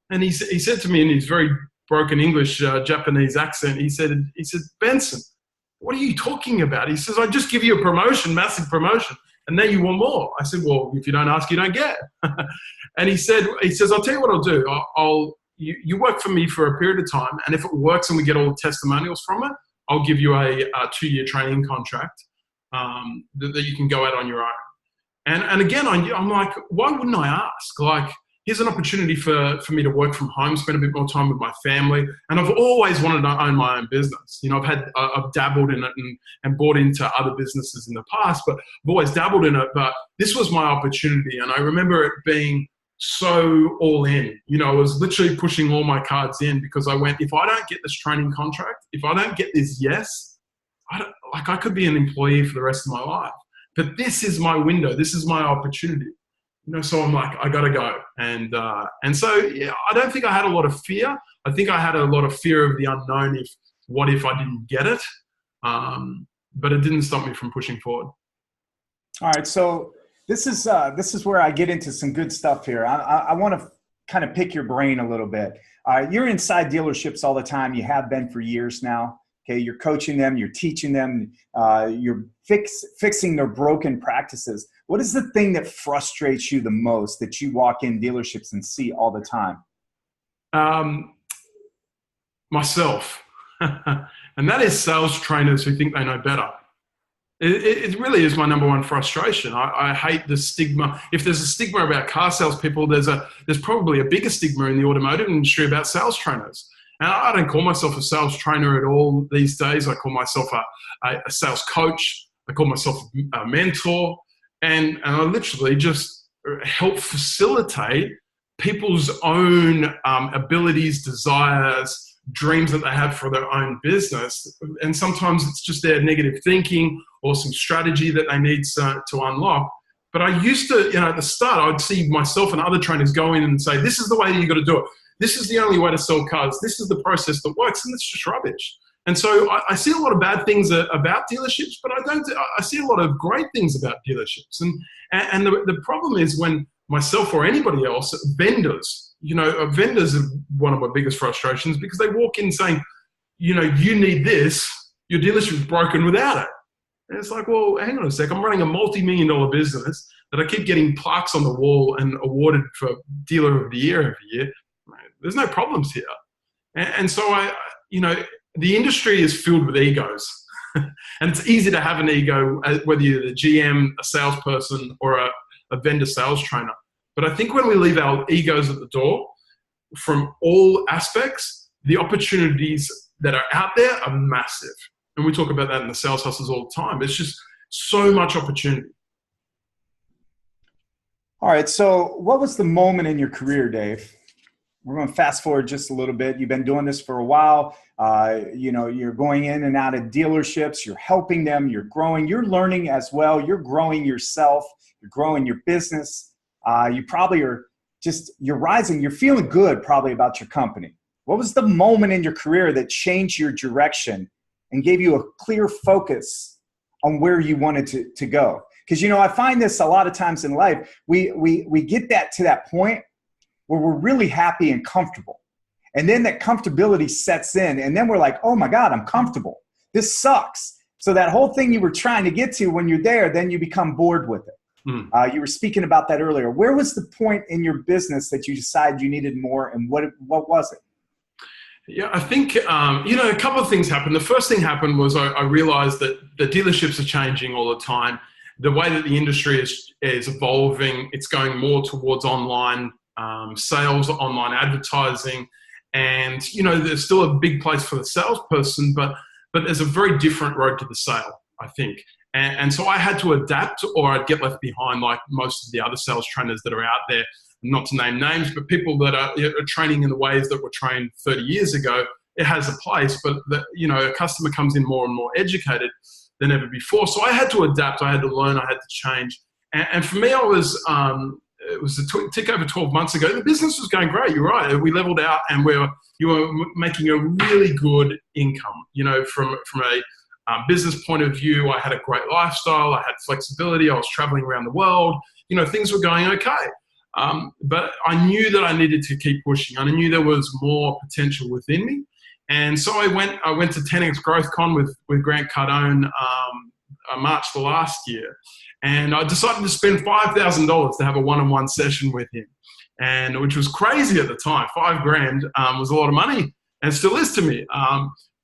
And he said to me in his very broken English, Japanese accent, he said, Benson, what are you talking about? He says, I just give you a promotion, massive promotion, and now you want more. I said, well, if you don't ask, you don't get. And he says, I'll tell you what I'll do. You work for me for a period of time, and if it works and we get all the testimonials from it, I'll give you a 2-year training contract that you can go out on your own. And again, I'm like, why wouldn't I ask? Like, here's an opportunity for me to work from home, spend a bit more time with my family. And I've always wanted to own my own business. I've dabbled in it and bought into other businesses in the past, but I've always dabbled in it. But this was my opportunity. And I remember it being so all in. I was literally pushing all my cards in because I went, if I don't get this training contract, if I don't get this yes, I could be an employee for the rest of my life. But this is my window. This is my opportunity. So I'm like, I got to go. And so, yeah, I don't think I had a lot of fear. I think I had a lot of fear of the unknown. What if I didn't get it? But it didn't stop me from pushing forward. All right. So this is where I get into some good stuff here. I want to kind of pick your brain a little bit. You're inside dealerships all the time. You have been for years now. Okay. You're coaching them, you're teaching them, you're fixing their broken practices. What is the thing that frustrates you the most that you walk in dealerships and see all the time? Myself. And that is sales trainers who think they know better. It really is my number one frustration. I hate the stigma. If there's a stigma about car salespeople, there's probably a bigger stigma in the automotive industry about sales trainers. And I don't call myself a sales trainer at all these days. I call myself a sales coach. I call myself a mentor. And I literally just help facilitate people's own abilities, desires, dreams that they have for their own business. And sometimes it's just their negative thinking or some strategy that they need to unlock. But I used to, at the start, I'd see myself and other trainers go in and say, this is the way you got to do it. This is the only way to sell cars. This is the process that works. And it's just rubbish. And so I see a lot of bad things about dealerships, but I see a lot of great things about dealerships. And the problem is when myself or anybody else, vendors, vendors are one of my biggest frustrations because they walk in saying, you need this, your dealership's broken without it. And it's like, well, hang on a sec. I'm running a multi-million-dollar business that I keep getting plaques on the wall and awarded for Dealer of the Year every year. There's no problems here. And so the industry is filled with egos. And it's easy to have an ego, whether you're the GM, a salesperson, or a vendor sales trainer. But I think when we leave our egos at the door from all aspects, the opportunities that are out there are massive. And we talk about that in the sales hustles all the time. It's just so much opportunity. All right. So what was the moment in your career, Dave? We're going to fast forward just a little bit. You've been doing this for a while. You're going in and out of dealerships. You're helping them. You're growing. You're learning as well. You're growing yourself. You're growing your business. You probably you're rising. You're feeling good probably about your company. What was the moment in your career that changed your direction and gave you a clear focus on where you wanted to go. Because, I find this a lot of times in life, we get that to that point where we're really happy and comfortable. And then that comfortability sets in, and then we're like, oh my God, I'm comfortable. This sucks. So that whole thing you were trying to get to when you're there, then you become bored with it. You were speaking about that earlier. Where was the point in your business that you decided you needed more, and what was it? Yeah, I think, a couple of things happened. The first thing happened was I realized that the dealerships are changing all the time. The way that the industry is evolving, it's going more towards online sales, online advertising. And, there's still a big place for the salesperson, but there's a very different road to the sale, I think. And so I had to adapt, or I'd get left behind like most of the other sales trainers that are out there. Not to name names, but people that are training in the ways that were trained 30 years ago. It has a place, but a customer comes in more and more educated than ever before. So I had to adapt, I had to learn, I had to change. And for me, it was a tick over 12 months ago. The business was going great. You're right. We leveled out, and you were making a really good income. From a business point of view, I had a great lifestyle. I had flexibility. I was traveling around the world. Things were going okay. But I knew that I needed to keep pushing. I knew there was more potential within me. And so I went to 10X Growth Con with Grant Cardone March the last year. And I decided to spend $5,000 to have a one-on-one session with him, and which was crazy at the time. $5,000 was a lot of money, and still is to me,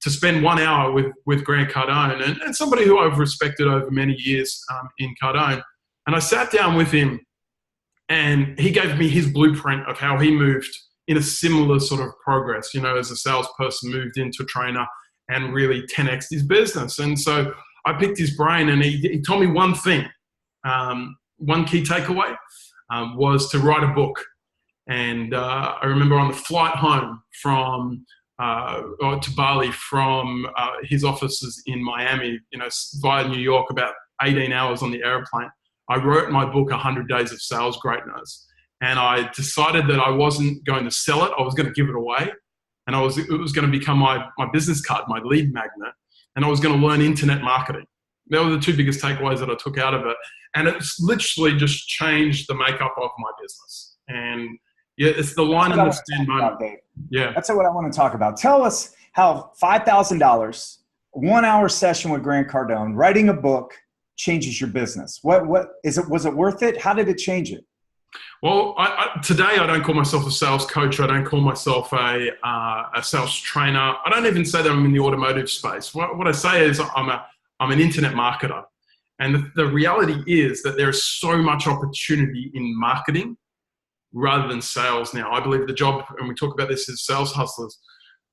to spend 1 hour with Grant Cardone, and somebody who I've respected over many years in Cardone. And I sat down with him, and he gave me his blueprint of how he moved in a similar sort of progress, as a salesperson, moved into trainer and really 10x'd his business. And so I picked his brain, and he told me one thing. One key takeaway was to write a book. And I remember on the flight home to Bali from his offices in Miami, via New York, about 18 hours on the airplane, I wrote my book, 100 Days of Sales Greatness. And I decided that I wasn't going to sell it. I was going to give it away. And it was going to become my business card, my lead magnet. And I was going to learn internet marketing. They were the two biggest takeaways that I took out of it. And it's literally just changed the makeup of my business. And yeah, it's the line in the sand moment. Yeah. That's what I want to talk about. Tell us how $5,000, 1 hour session with Grant Cardone, writing a book changes your business. Was it worth it? How did it change it? Well, today I don't call myself a sales coach. I don't call myself a sales trainer. I don't even say that I'm in the automotive space. What I say is I'm an internet marketer. And the reality is that there is so much opportunity in marketing rather than sales now. I believe the job, and we talk about this as sales hustlers,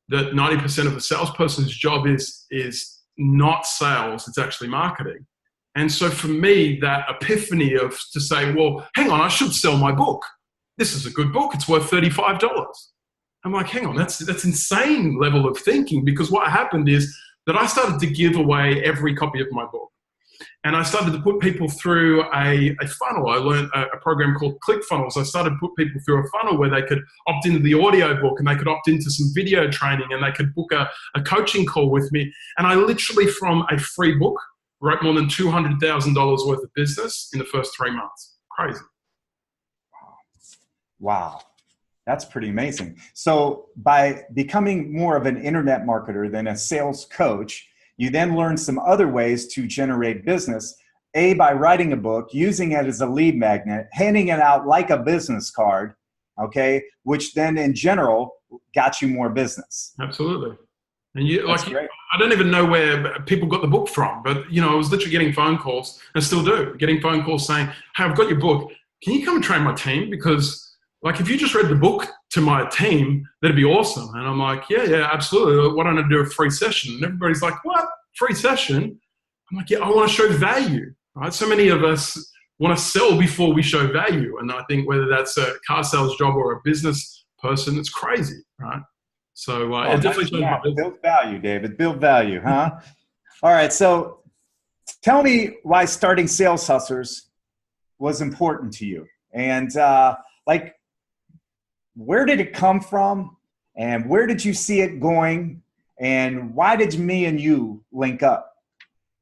that 90% of a salesperson's job is not sales, it's actually marketing. And so for me, that epiphany to say, well, hang on, I should sell my book. This is a good book. It's worth $35. I'm like, hang on, that's insane level of thinking, because what happened is that I started to give away every copy of my book. And I started to put people through a funnel. I learned a program called ClickFunnels. I started to put people through a funnel where they could opt into the audio book, and they could opt into some video training, and they could book a coaching call with me. And I literally, from a free book, wrote more than $200,000 worth of business in the first 3 months. Crazy. Wow. That's pretty amazing. So by becoming more of an internet marketer than a sales coach, you then learn some other ways to generate business, by writing a book, using it as a lead magnet, handing it out like a business card, okay, which then in general got you more business. Absolutely. And I don't even know where people got the book from, but I was literally getting phone calls, and still do, getting phone calls saying, hey, I've got your book. Can you come and train my team? Because if you just read the book to my team, that'd be awesome. And I'm like, yeah, absolutely. Why don't I do a free session? And everybody's like, what? Free session? I'm like, yeah, I want to show value, right? So many of us want to sell before we show value. And I think whether that's a car sales job or a business person, it's crazy, right? So it definitely build value, David. Build value, huh? All right. So tell me why starting Sales Hustlers was important to you. And where did it come from? And where did you see it going? And why did me and you link up?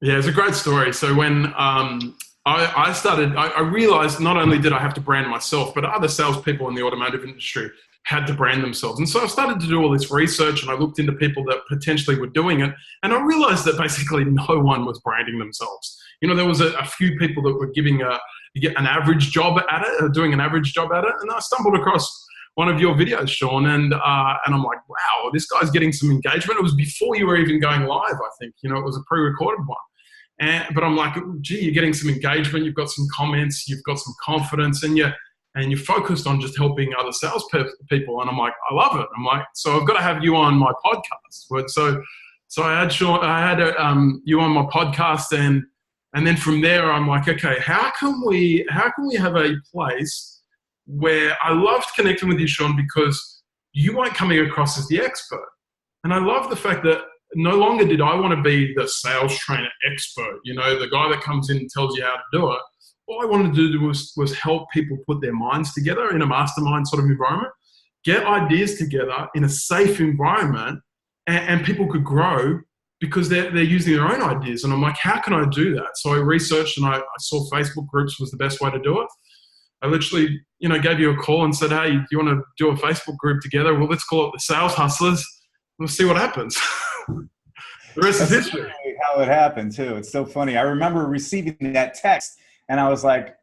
Yeah, it's a great story. So when I started, I realized not only did I have to brand myself, but other salespeople in the automotive industry had to brand themselves. And so I started to do all this research, and I looked into people that potentially were doing it. And I realized that basically no one was branding themselves. You know, there was a few people that were giving an average job at it, or doing an average job at it. And I stumbled across one of your videos, Sean, and I'm like, wow, this guy's getting some engagement. It was before you were even going live, I think. You know, it was a pre-recorded one. But I'm like, gee, you're getting some engagement. You've got some comments. You've got some confidence, and you're focused on just helping other sales people. And I'm like, I love it. I'm like, so I've got to have you on my podcast. So I had Sean, you on my podcast, and then from there, I'm like, okay, how can we have a place where I loved connecting with you, Sean, because you weren't coming across as the expert. And I love the fact that no longer did I want to be the sales trainer expert, you know, the guy that comes in and tells you how to do it. All I wanted to do was help people put their minds together in a mastermind sort of environment, get ideas together in a safe environment, and people could grow because they're using their own ideas. And I'm like, how can I do that? So I researched, and I saw Facebook groups was the best way to do it. I literally, you know, gave you a call and said, hey, do you want to do a Facebook group together? Well, let's call it the Sales Hustlers. We'll see what happens. The rest is history. How it happened, too. It's so funny. I remember receiving that text, and I was like,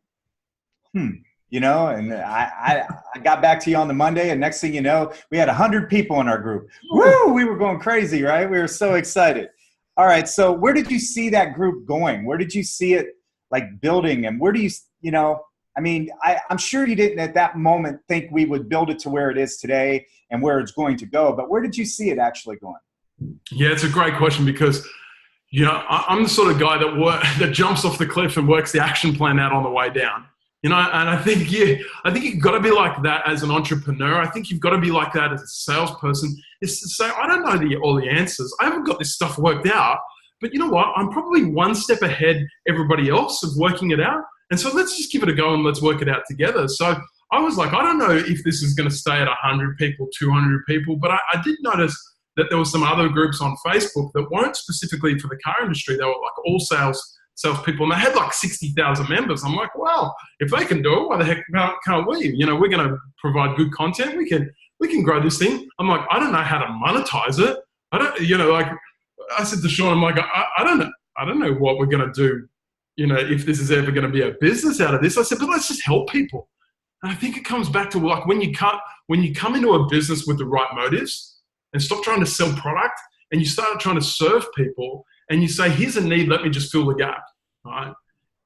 you know, and I got back to you on the Monday, and next thing you know, we had 100 people in our group. Woo! We were going crazy, right? We were so excited. All right, so where did you see that group going? Where did you see it, like, building? And where do you know, I mean, I'm sure you didn't at that moment think we would build it to where it is today and where it's going to go, but where did you see it actually going? Yeah, it's a great question because, you know, I'm the sort of guy that jumps off the cliff and works the action plan out on the way down. You know, and I think you've got to be like that as an entrepreneur. I think you've got to be like that as a salesperson, is to say, I don't know all the answers. I haven't got this stuff worked out, but you know what? I'm probably one step ahead everybody else of working it out. And so let's just give it a go and let's work it out together. So I was like, I don't know if this is going to stay at 100 people, 200 people, but I did notice that there were some other groups on Facebook that weren't specifically for the car industry. They were like all salespeople, and they had like 60,000 members. I'm like, wow, if they can do it, why the heck can't we? You know, we're going to provide good content. We can grow this thing. I'm like, I don't know how to monetize it. I don't, you know, like I said to Sean, I'm like, I don't know what we're going to do. You know, if this is ever going to be a business out of this. I said, but let's just help people. And I think it comes back to like when you come into a business with the right motives and stop trying to sell product and you start trying to serve people and you say, here's a need, let me just fill the gap, right?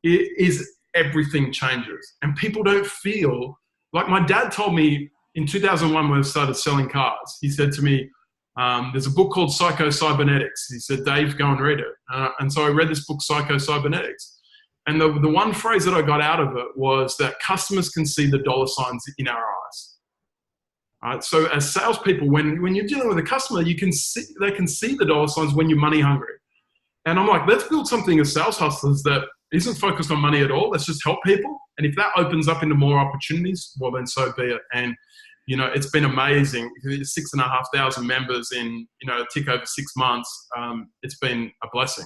It is everything changes. And people don't feel, like my dad told me in 2001 when I started selling cars, he said to me, there's a book called Psycho-Cybernetics. He said, Dave, go and read it. And so I read this book, Psycho-Cybernetics. And the one phrase that I got out of it was that customers can see the dollar signs in our eyes. So as salespeople, when you're dealing with a customer, they can see the dollar signs when you're money hungry. And I'm like, let's build something as sales hustlers that isn't focused on money at all. Let's just help people. And if that opens up into more opportunities, well, then so be it. And, you know, it's been amazing. 6,500 members in, you know, a tick over 6 months. It's been a blessing.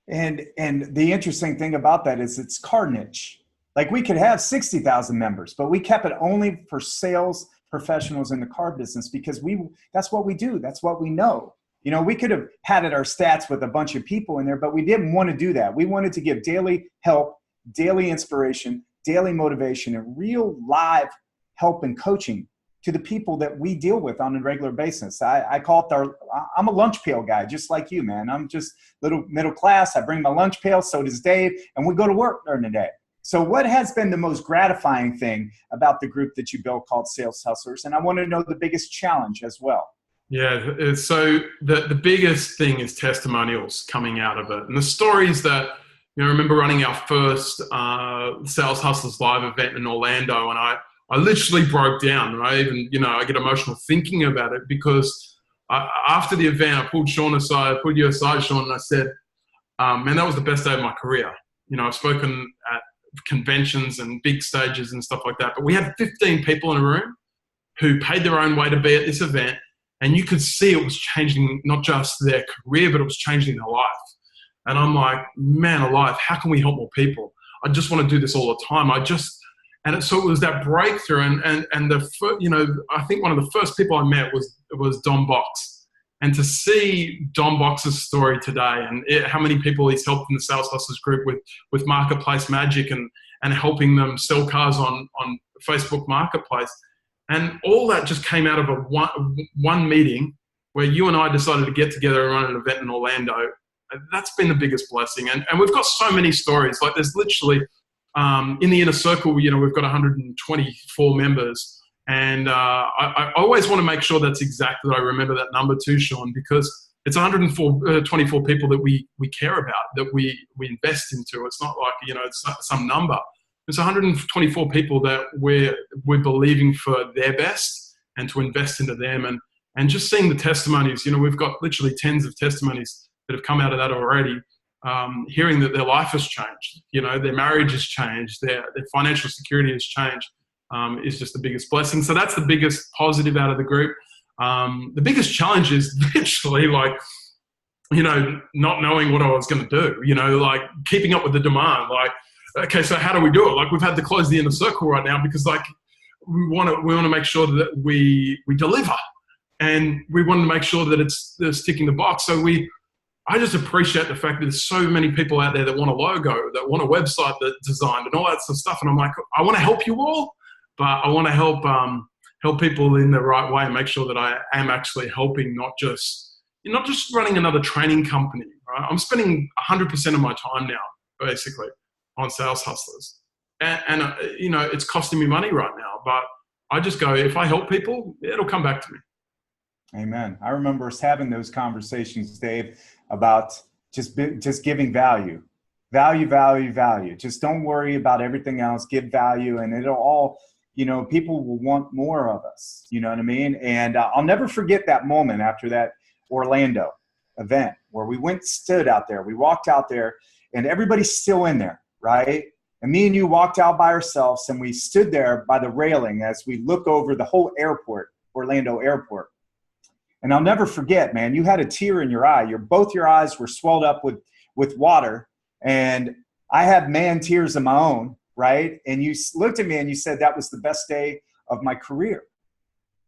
And the interesting thing about that is it's car niche. Like we could have 60,000 members, but we kept it only for sales professionals in the car business because that's what we do. That's what we know. You know, we could have padded our stats with a bunch of people in there, but we didn't want to do that. We wanted to give daily help, daily inspiration, daily motivation, and real live help and coaching to the people that we deal with on a regular basis. I call it I'm a lunch pail guy, just like you, man. I'm just little middle class. I bring my lunch pail, so does Dave, and we go to work during the day. So what has been the most gratifying thing about the group that you built called Sales Hustlers? And I want to know the biggest challenge as well. Yeah, so the biggest thing is testimonials coming out of it. And the stories that, you know, I remember running our first Sales Hustlers Live event in Orlando, and I literally broke down, right? Even, you know, I get emotional thinking about it because after the event, I pulled you aside, Sean, and I said, man, that was the best day of my career. You know, I've spoken at conventions and big stages and stuff like that, but we had 15 people in a room who paid their own way to be at this event, And you could see it was changing not just their career, but it was changing their life. And I'm like, man alive, how can we help more people? I just want to do this all the time. So it was that breakthrough. And I think one of the first people I met was Don Box. And to see Don Box's story today and how many people he's helped in the Sales Hustlers group with Marketplace Magic and helping them sell cars on Facebook Marketplace. And all that just came out of one meeting where you and I decided to get together and run an event in Orlando. That's been the biggest blessing. And we've got so many stories. Like there's literally, in the inner circle, we've got 124 members. And I always want to make sure that's exact, that I remember that number too, Sean, because it's 124 people that we care about, that we invest into. It's not like, it's some number. It's 124 people that we're believing for their best and to invest into them. And just seeing the testimonies, we've got literally tens of testimonies that have come out of that already, hearing that their life has changed, their marriage has changed, their financial security has changed, is just the biggest blessing. So that's the biggest positive out of the group. The biggest challenge is literally not knowing what I was going to do, like keeping up with the demand. Like, okay, so how do we do it? Like we've had to close the inner circle right now because we want to make sure that we deliver, and we want to make sure that it's ticking the box. So I just appreciate the fact that there's so many people out there that want a logo, that want a website that's designed and all that sort of stuff. And I'm like, I want to help you all, but I want to help people in the right way and make sure that I am actually helping, not just running another training company. Right? I'm spending 100% of my time now, basically, on Sales Hustlers. And it's costing me money right now, but I just go, if I help people, it'll come back to me. Amen. I remember us having those conversations, Dave, about just giving value. Just don't worry about everything else. Give value, and it'll all, people will want more of us. You know what I mean? And I'll never forget that moment after that Orlando event where we stood out there. We walked out there, and everybody's still in there, right? And me and you walked out by ourselves, and we stood there by the railing as we look over the whole airport, Orlando airport. And I'll never forget, man, you had a tear in your eye. Both your eyes were swelled up with water. And I had man tears of my own, right? And you looked at me and you said, that was the best day of my career.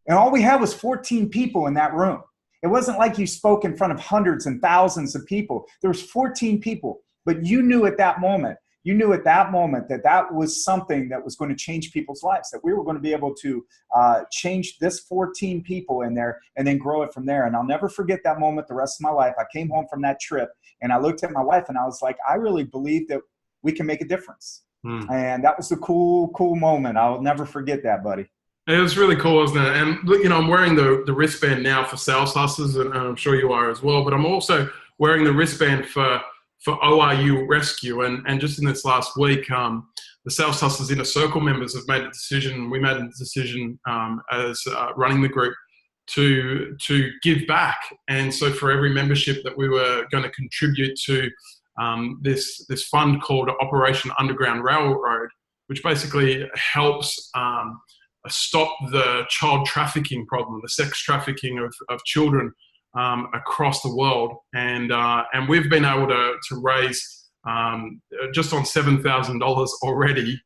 And all we had was 14 people in that room. It wasn't like you spoke in front of hundreds and thousands of people. There was 14 people, but you knew at that moment that was something that was going to change people's lives, that we were going to be able to change this 14 people in there and then grow it from there. And I'll never forget that moment the rest of my life. I came home from that trip and I looked at my wife and I was like, I really believe that we can make a difference. And that was a cool moment. I'll never forget that, buddy. It was really cool, wasn't it? And look, I'm wearing the wristband now for Sales Hustlers, and I'm sure you are as well, but I'm also wearing the wristband for ORU Rescue. And just in this last week, the Sales Hustlers Inner Circle members have made a decision. We made a decision as running the group to give back. And so for every membership that we were going to contribute to this fund called Operation Underground Railroad, which basically helps stop the child trafficking problem, the sex trafficking of children across the world, and we've been able to raise just on $7,000 already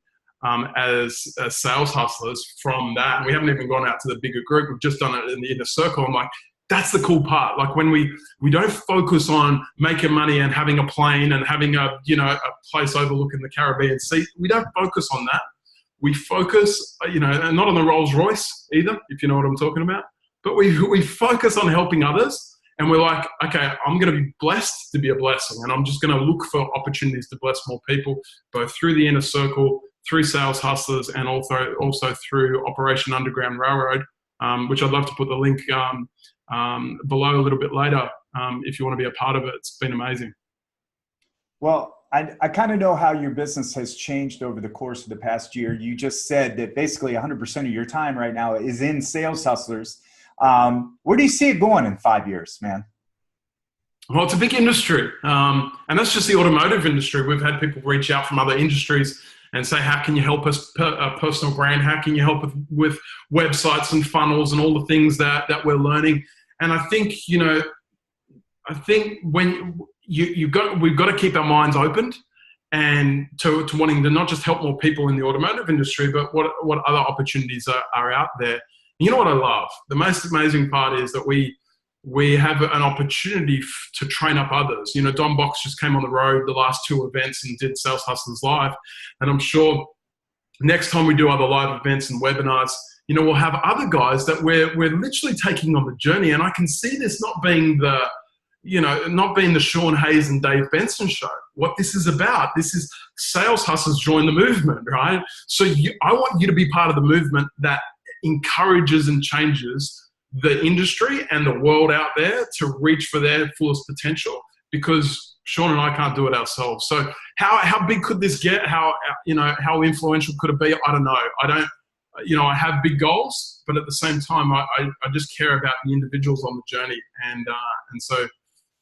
as Sales Hustlers from that. And we haven't even gone out to the bigger group. We've just done it in the inner circle. I'm like, that's the cool part. Like when we don't focus on making money and having a plane and having a place overlooking the Caribbean Sea. We don't focus on that. We focus, and not on the Rolls Royce either, if you know what I'm talking about. But we focus on helping others, and we're like, okay, I'm going to be blessed to be a blessing, and I'm just going to look for opportunities to bless more people, both through the inner circle, through Sales Hustlers, and also through Operation Underground Railroad, which I'd love to put the link below a little bit later if you want to be a part of it. It's been amazing. Well, I kind of know how your business has changed over the course of the past year. You just said that basically 100% of your time right now is in Sales Hustlers. Where do you see it going in 5 years, man? Well, it's a big industry. And that's just the automotive industry. We've had people reach out from other industries and say, how can you help us a personal brand? How can you help with websites and funnels and all the things that we're learning? And I think, when we've got to keep our minds opened and to wanting to not just help more people in the automotive industry, but what other opportunities are out there. You know what I love? The most amazing part is that we have an opportunity to train up others. Don Box just came on the road the last 2 events and did Sales Hustlers Live. And I'm sure next time we do other live events and webinars, we'll have other guys that we're literally taking on the journey. And I can see this not being the Sean Hayes and Dave Benson show. What this is about, this is Sales Hustlers join the movement, right? So I want you to be part of the movement that encourages and changes the industry and the world out there to reach for their fullest potential, because Sean and I can't do it ourselves. So how big could this get? How influential could it be? I don't know. I have big goals, but at the same time, I just care about the individuals on the journey. And so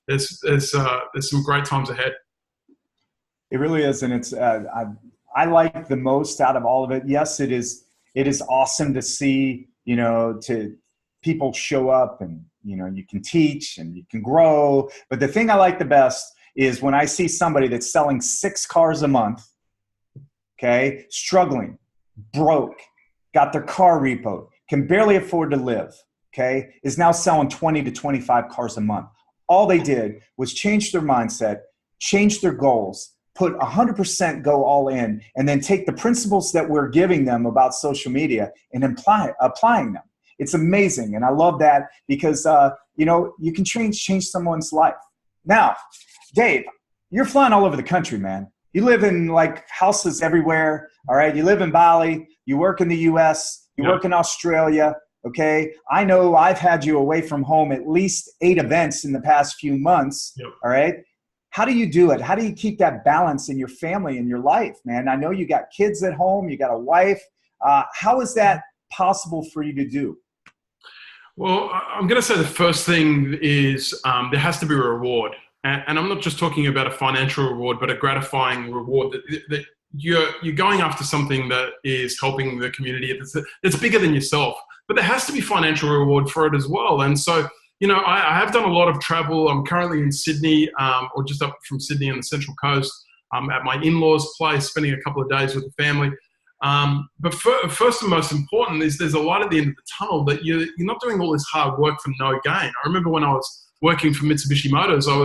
there's some great times ahead. It really is. And it's, I like the most out of all of it. Yes, it is awesome to see, to people show up and, you can teach and you can grow. But the thing I like the best is when I see somebody that's selling 6 cars a month, okay, struggling, broke, got their car repoed, can barely afford to live, okay, is now selling 20 to 25 cars a month. All they did was change their mindset, change their goals, put 100% go all in, and then take the principles that we're giving them about social media and applying them. It's amazing. And I love that because, you can change someone's life. Now, Dave, you're flying all over the country, man. You live in houses everywhere. All right. You live in Bali. You work in the US. You work in Australia. Okay. I know I've had you away from home at least 8 events in the past few months. Yep. All right. How do you do it? How do you keep that balance in your family and your life, man? I know you got kids at home. You got a wife. How is that possible for you to do? Well, I'm going to say the first thing is there has to be a reward. And I'm not just talking about a financial reward, but a gratifying reward that you're going after something that is helping the community. It's bigger than yourself, but there has to be financial reward for it as well. And so, I have done a lot of travel. I'm currently in Sydney, or just up from Sydney on the Central Coast, at my in-laws' place, spending a couple of days with the family. But first and most important is there's a light at the end of the tunnel that you're not doing all this hard work for no gain. I remember when I was working for Mitsubishi Motors, I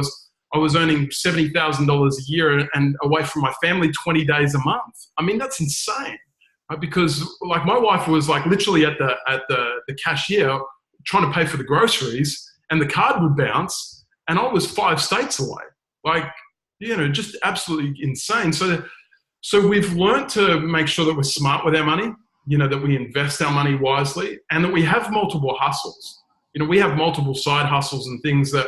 was earning $70,000 a year and away from my family 20 days a month. I mean, that's insane, right? Because my wife was literally at the cashier trying to pay for the groceries, and the card would bounce, and I was 5 states away. Just absolutely insane. So we've learned to make sure that we're smart with our money, that we invest our money wisely, and that we have multiple hustles. We have multiple side hustles and things that,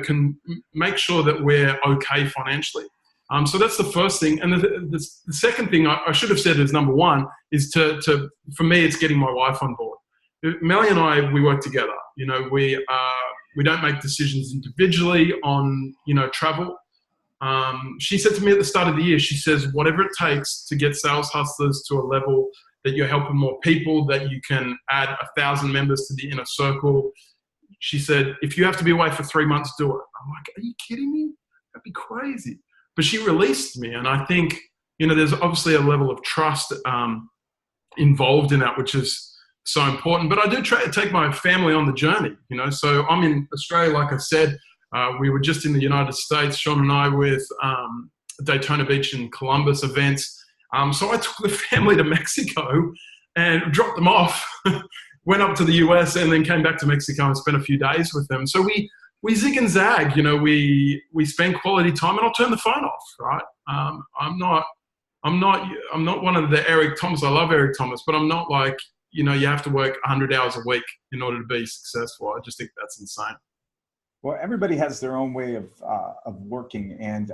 can make sure that we're okay financially. So that's the first thing. And the second thing I should have said is number 1 is for me, it's getting my wife on board. Melly and I, we work together. We don't make decisions individually on, travel. She said to me at the start of the year, she says, whatever it takes to get Sales Hustlers to a level that you're helping more people, that you can add 1,000 members to the inner circle. She said, if you have to be away for 3 months, do it. I'm like, are you kidding me? That'd be crazy. But she released me. And I think, there's obviously a level of trust involved in that, which is so important. But I do try to take my family on the journey, So I'm in Australia, like I said. We were just in the United States, Sean and I, with Daytona Beach and Columbus events. So I took the family to Mexico and dropped them off, went up to the US, and then came back to Mexico and spent a few days with them. So we zig and zag, we spend quality time, and I'll turn the phone off, right? I'm not one of the Eric Thomas. I love Eric Thomas, but I'm not you have to work 100 hours a week in order to be successful. I just think that's insane. Well, everybody has their own way of working, and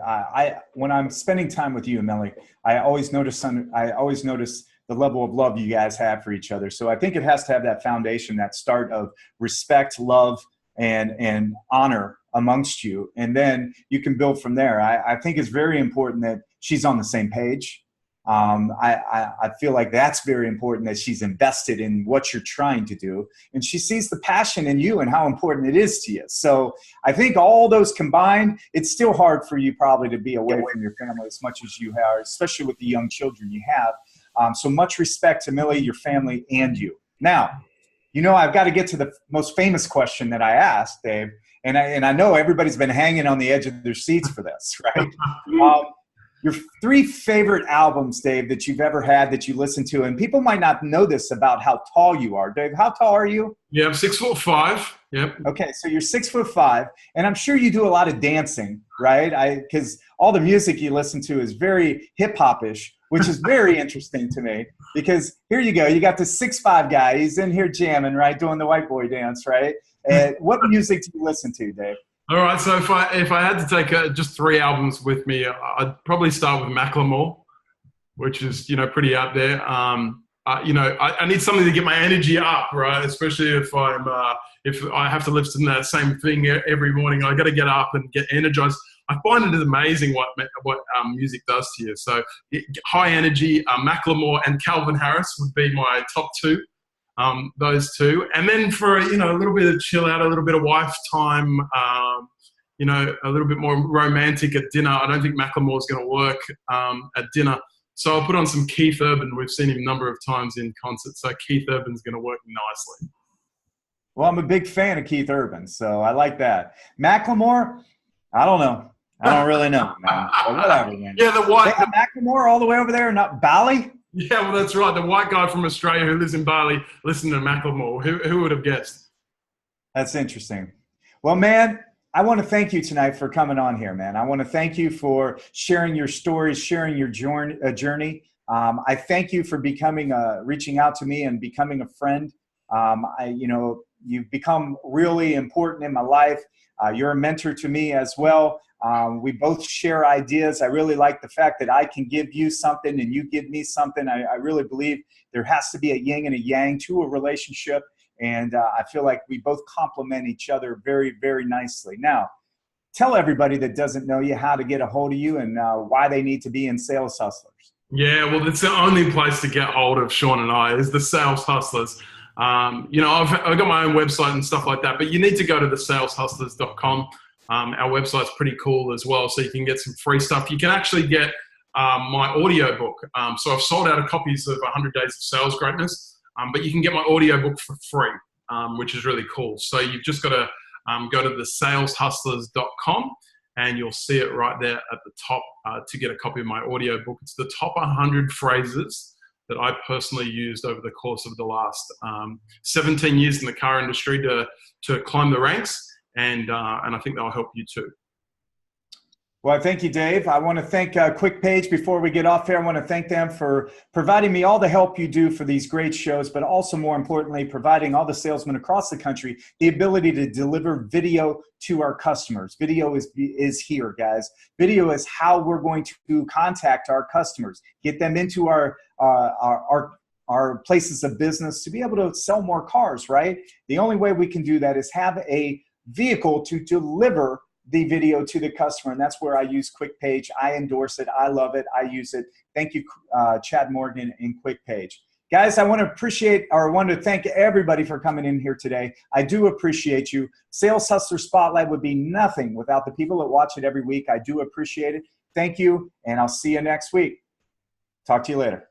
when I'm spending time with you and Melly, I always notice the level of love you guys have for each other. So I think it has to have that foundation, that start of respect, love, and honor amongst you, and then you can build from there. I think it's very important that she's on the same page. I feel like that's very important, that she's invested in what you're trying to do. And she sees the passion in you and how important it is to you. So I think all those combined, it's still hard for you probably to be away from your family as much as you are, especially with the young children you have. So much respect to Millie, your family, and you. Now, I've got to get to the most famous question that I asked, Dave. And I know everybody's been hanging on the edge of their seats for this, right? Your 3 favorite albums, Dave, that you've ever had that you listen to, and people might not know this about how tall you are. Dave, how tall are you? Yeah, I'm 6'5". Yep. Okay, so you're 6'5", and I'm sure you do a lot of dancing, right? Because all the music you listen to is very hip-hop-ish, which is very interesting to me. Because here you go, you got this 6'5" guy. He's in here jamming, right, doing the white boy dance, right? And what music do you listen to, Dave? All right, so if I had to take just 3 albums with me, I'd probably start with Macklemore, which is pretty out there. I need something to get my energy up, right? Especially if I have to listen to that same thing every morning. I got to get up and get energized. I find it is amazing what music does to you. So high energy, Macklemore and Calvin Harris would be my top 2. Those 2, and then for a little bit of chill out, a little bit of wife time, a little bit more romantic at dinner. I don't think Macklemore's going to work at dinner, so I'll put on some Keith Urban. We've seen him a number of times in concert, so Keith Urban's going to work nicely. Well, I'm a big fan of Keith Urban, so I like that. Macklemore, I don't know. I don't really know, man. But whatever, man. Yeah, the white Macklemore all the way over there, not Bali. Yeah, well, that's right. The white guy from Australia who lives in Bali listened to Macklemore. Who would have guessed? That's interesting. Well, man, I want to thank you tonight for coming on here, man. I want to thank you for sharing your stories, sharing your journey. I thank you for reaching out to me and becoming a friend. You've become really important in my life. You're a mentor to me as well. We both share ideas. I really like the fact that I can give you something and you give me something. I really believe there has to be a yin and a yang to a relationship. And I feel like we both complement each other very, very nicely. Now, tell everybody that doesn't know you how to get a hold of you and why they need to be in Sales Hustlers. Yeah, well, it's the only place to get hold of Sean and I is the Sales Hustlers. I've got my own website and stuff like that, but you need to go to thesaleshustlers.com. Our website's pretty cool as well, so you can get some free stuff. You can actually get my audio book. So I've sold out copies of 100 Days of Sales Greatness, but you can get my audio book for free, which is really cool. So you've just got to go to thesaleshustlers.com, and you'll see it right there at the top to get a copy of my audio book. It's the top 100 phrases that I personally used over the course of the last 17 years in the car industry to climb the ranks. And I think that'll help you too. Well, thank you, Dave. I want to thank QuickPage before we get off here. I want to thank them for providing me all the help you do for these great shows, but also more importantly, providing all the salesmen across the country the ability to deliver video to our customers. Video is here, guys. Video is how we're going to contact our customers, get them into our places of business to be able to sell more cars, right? The only way we can do that is have a vehicle to deliver the video to the customer, and that's where I use QuickPage. I endorse it. I love it. I use it. Thank you, Chad Morgan and QuickPage. Guys, I want to thank everybody for coming in here today. I do appreciate you. Sales Hustler Spotlight would be nothing without the people that watch it every week. I do appreciate it. Thank you, and I'll see you next week. Talk to you later.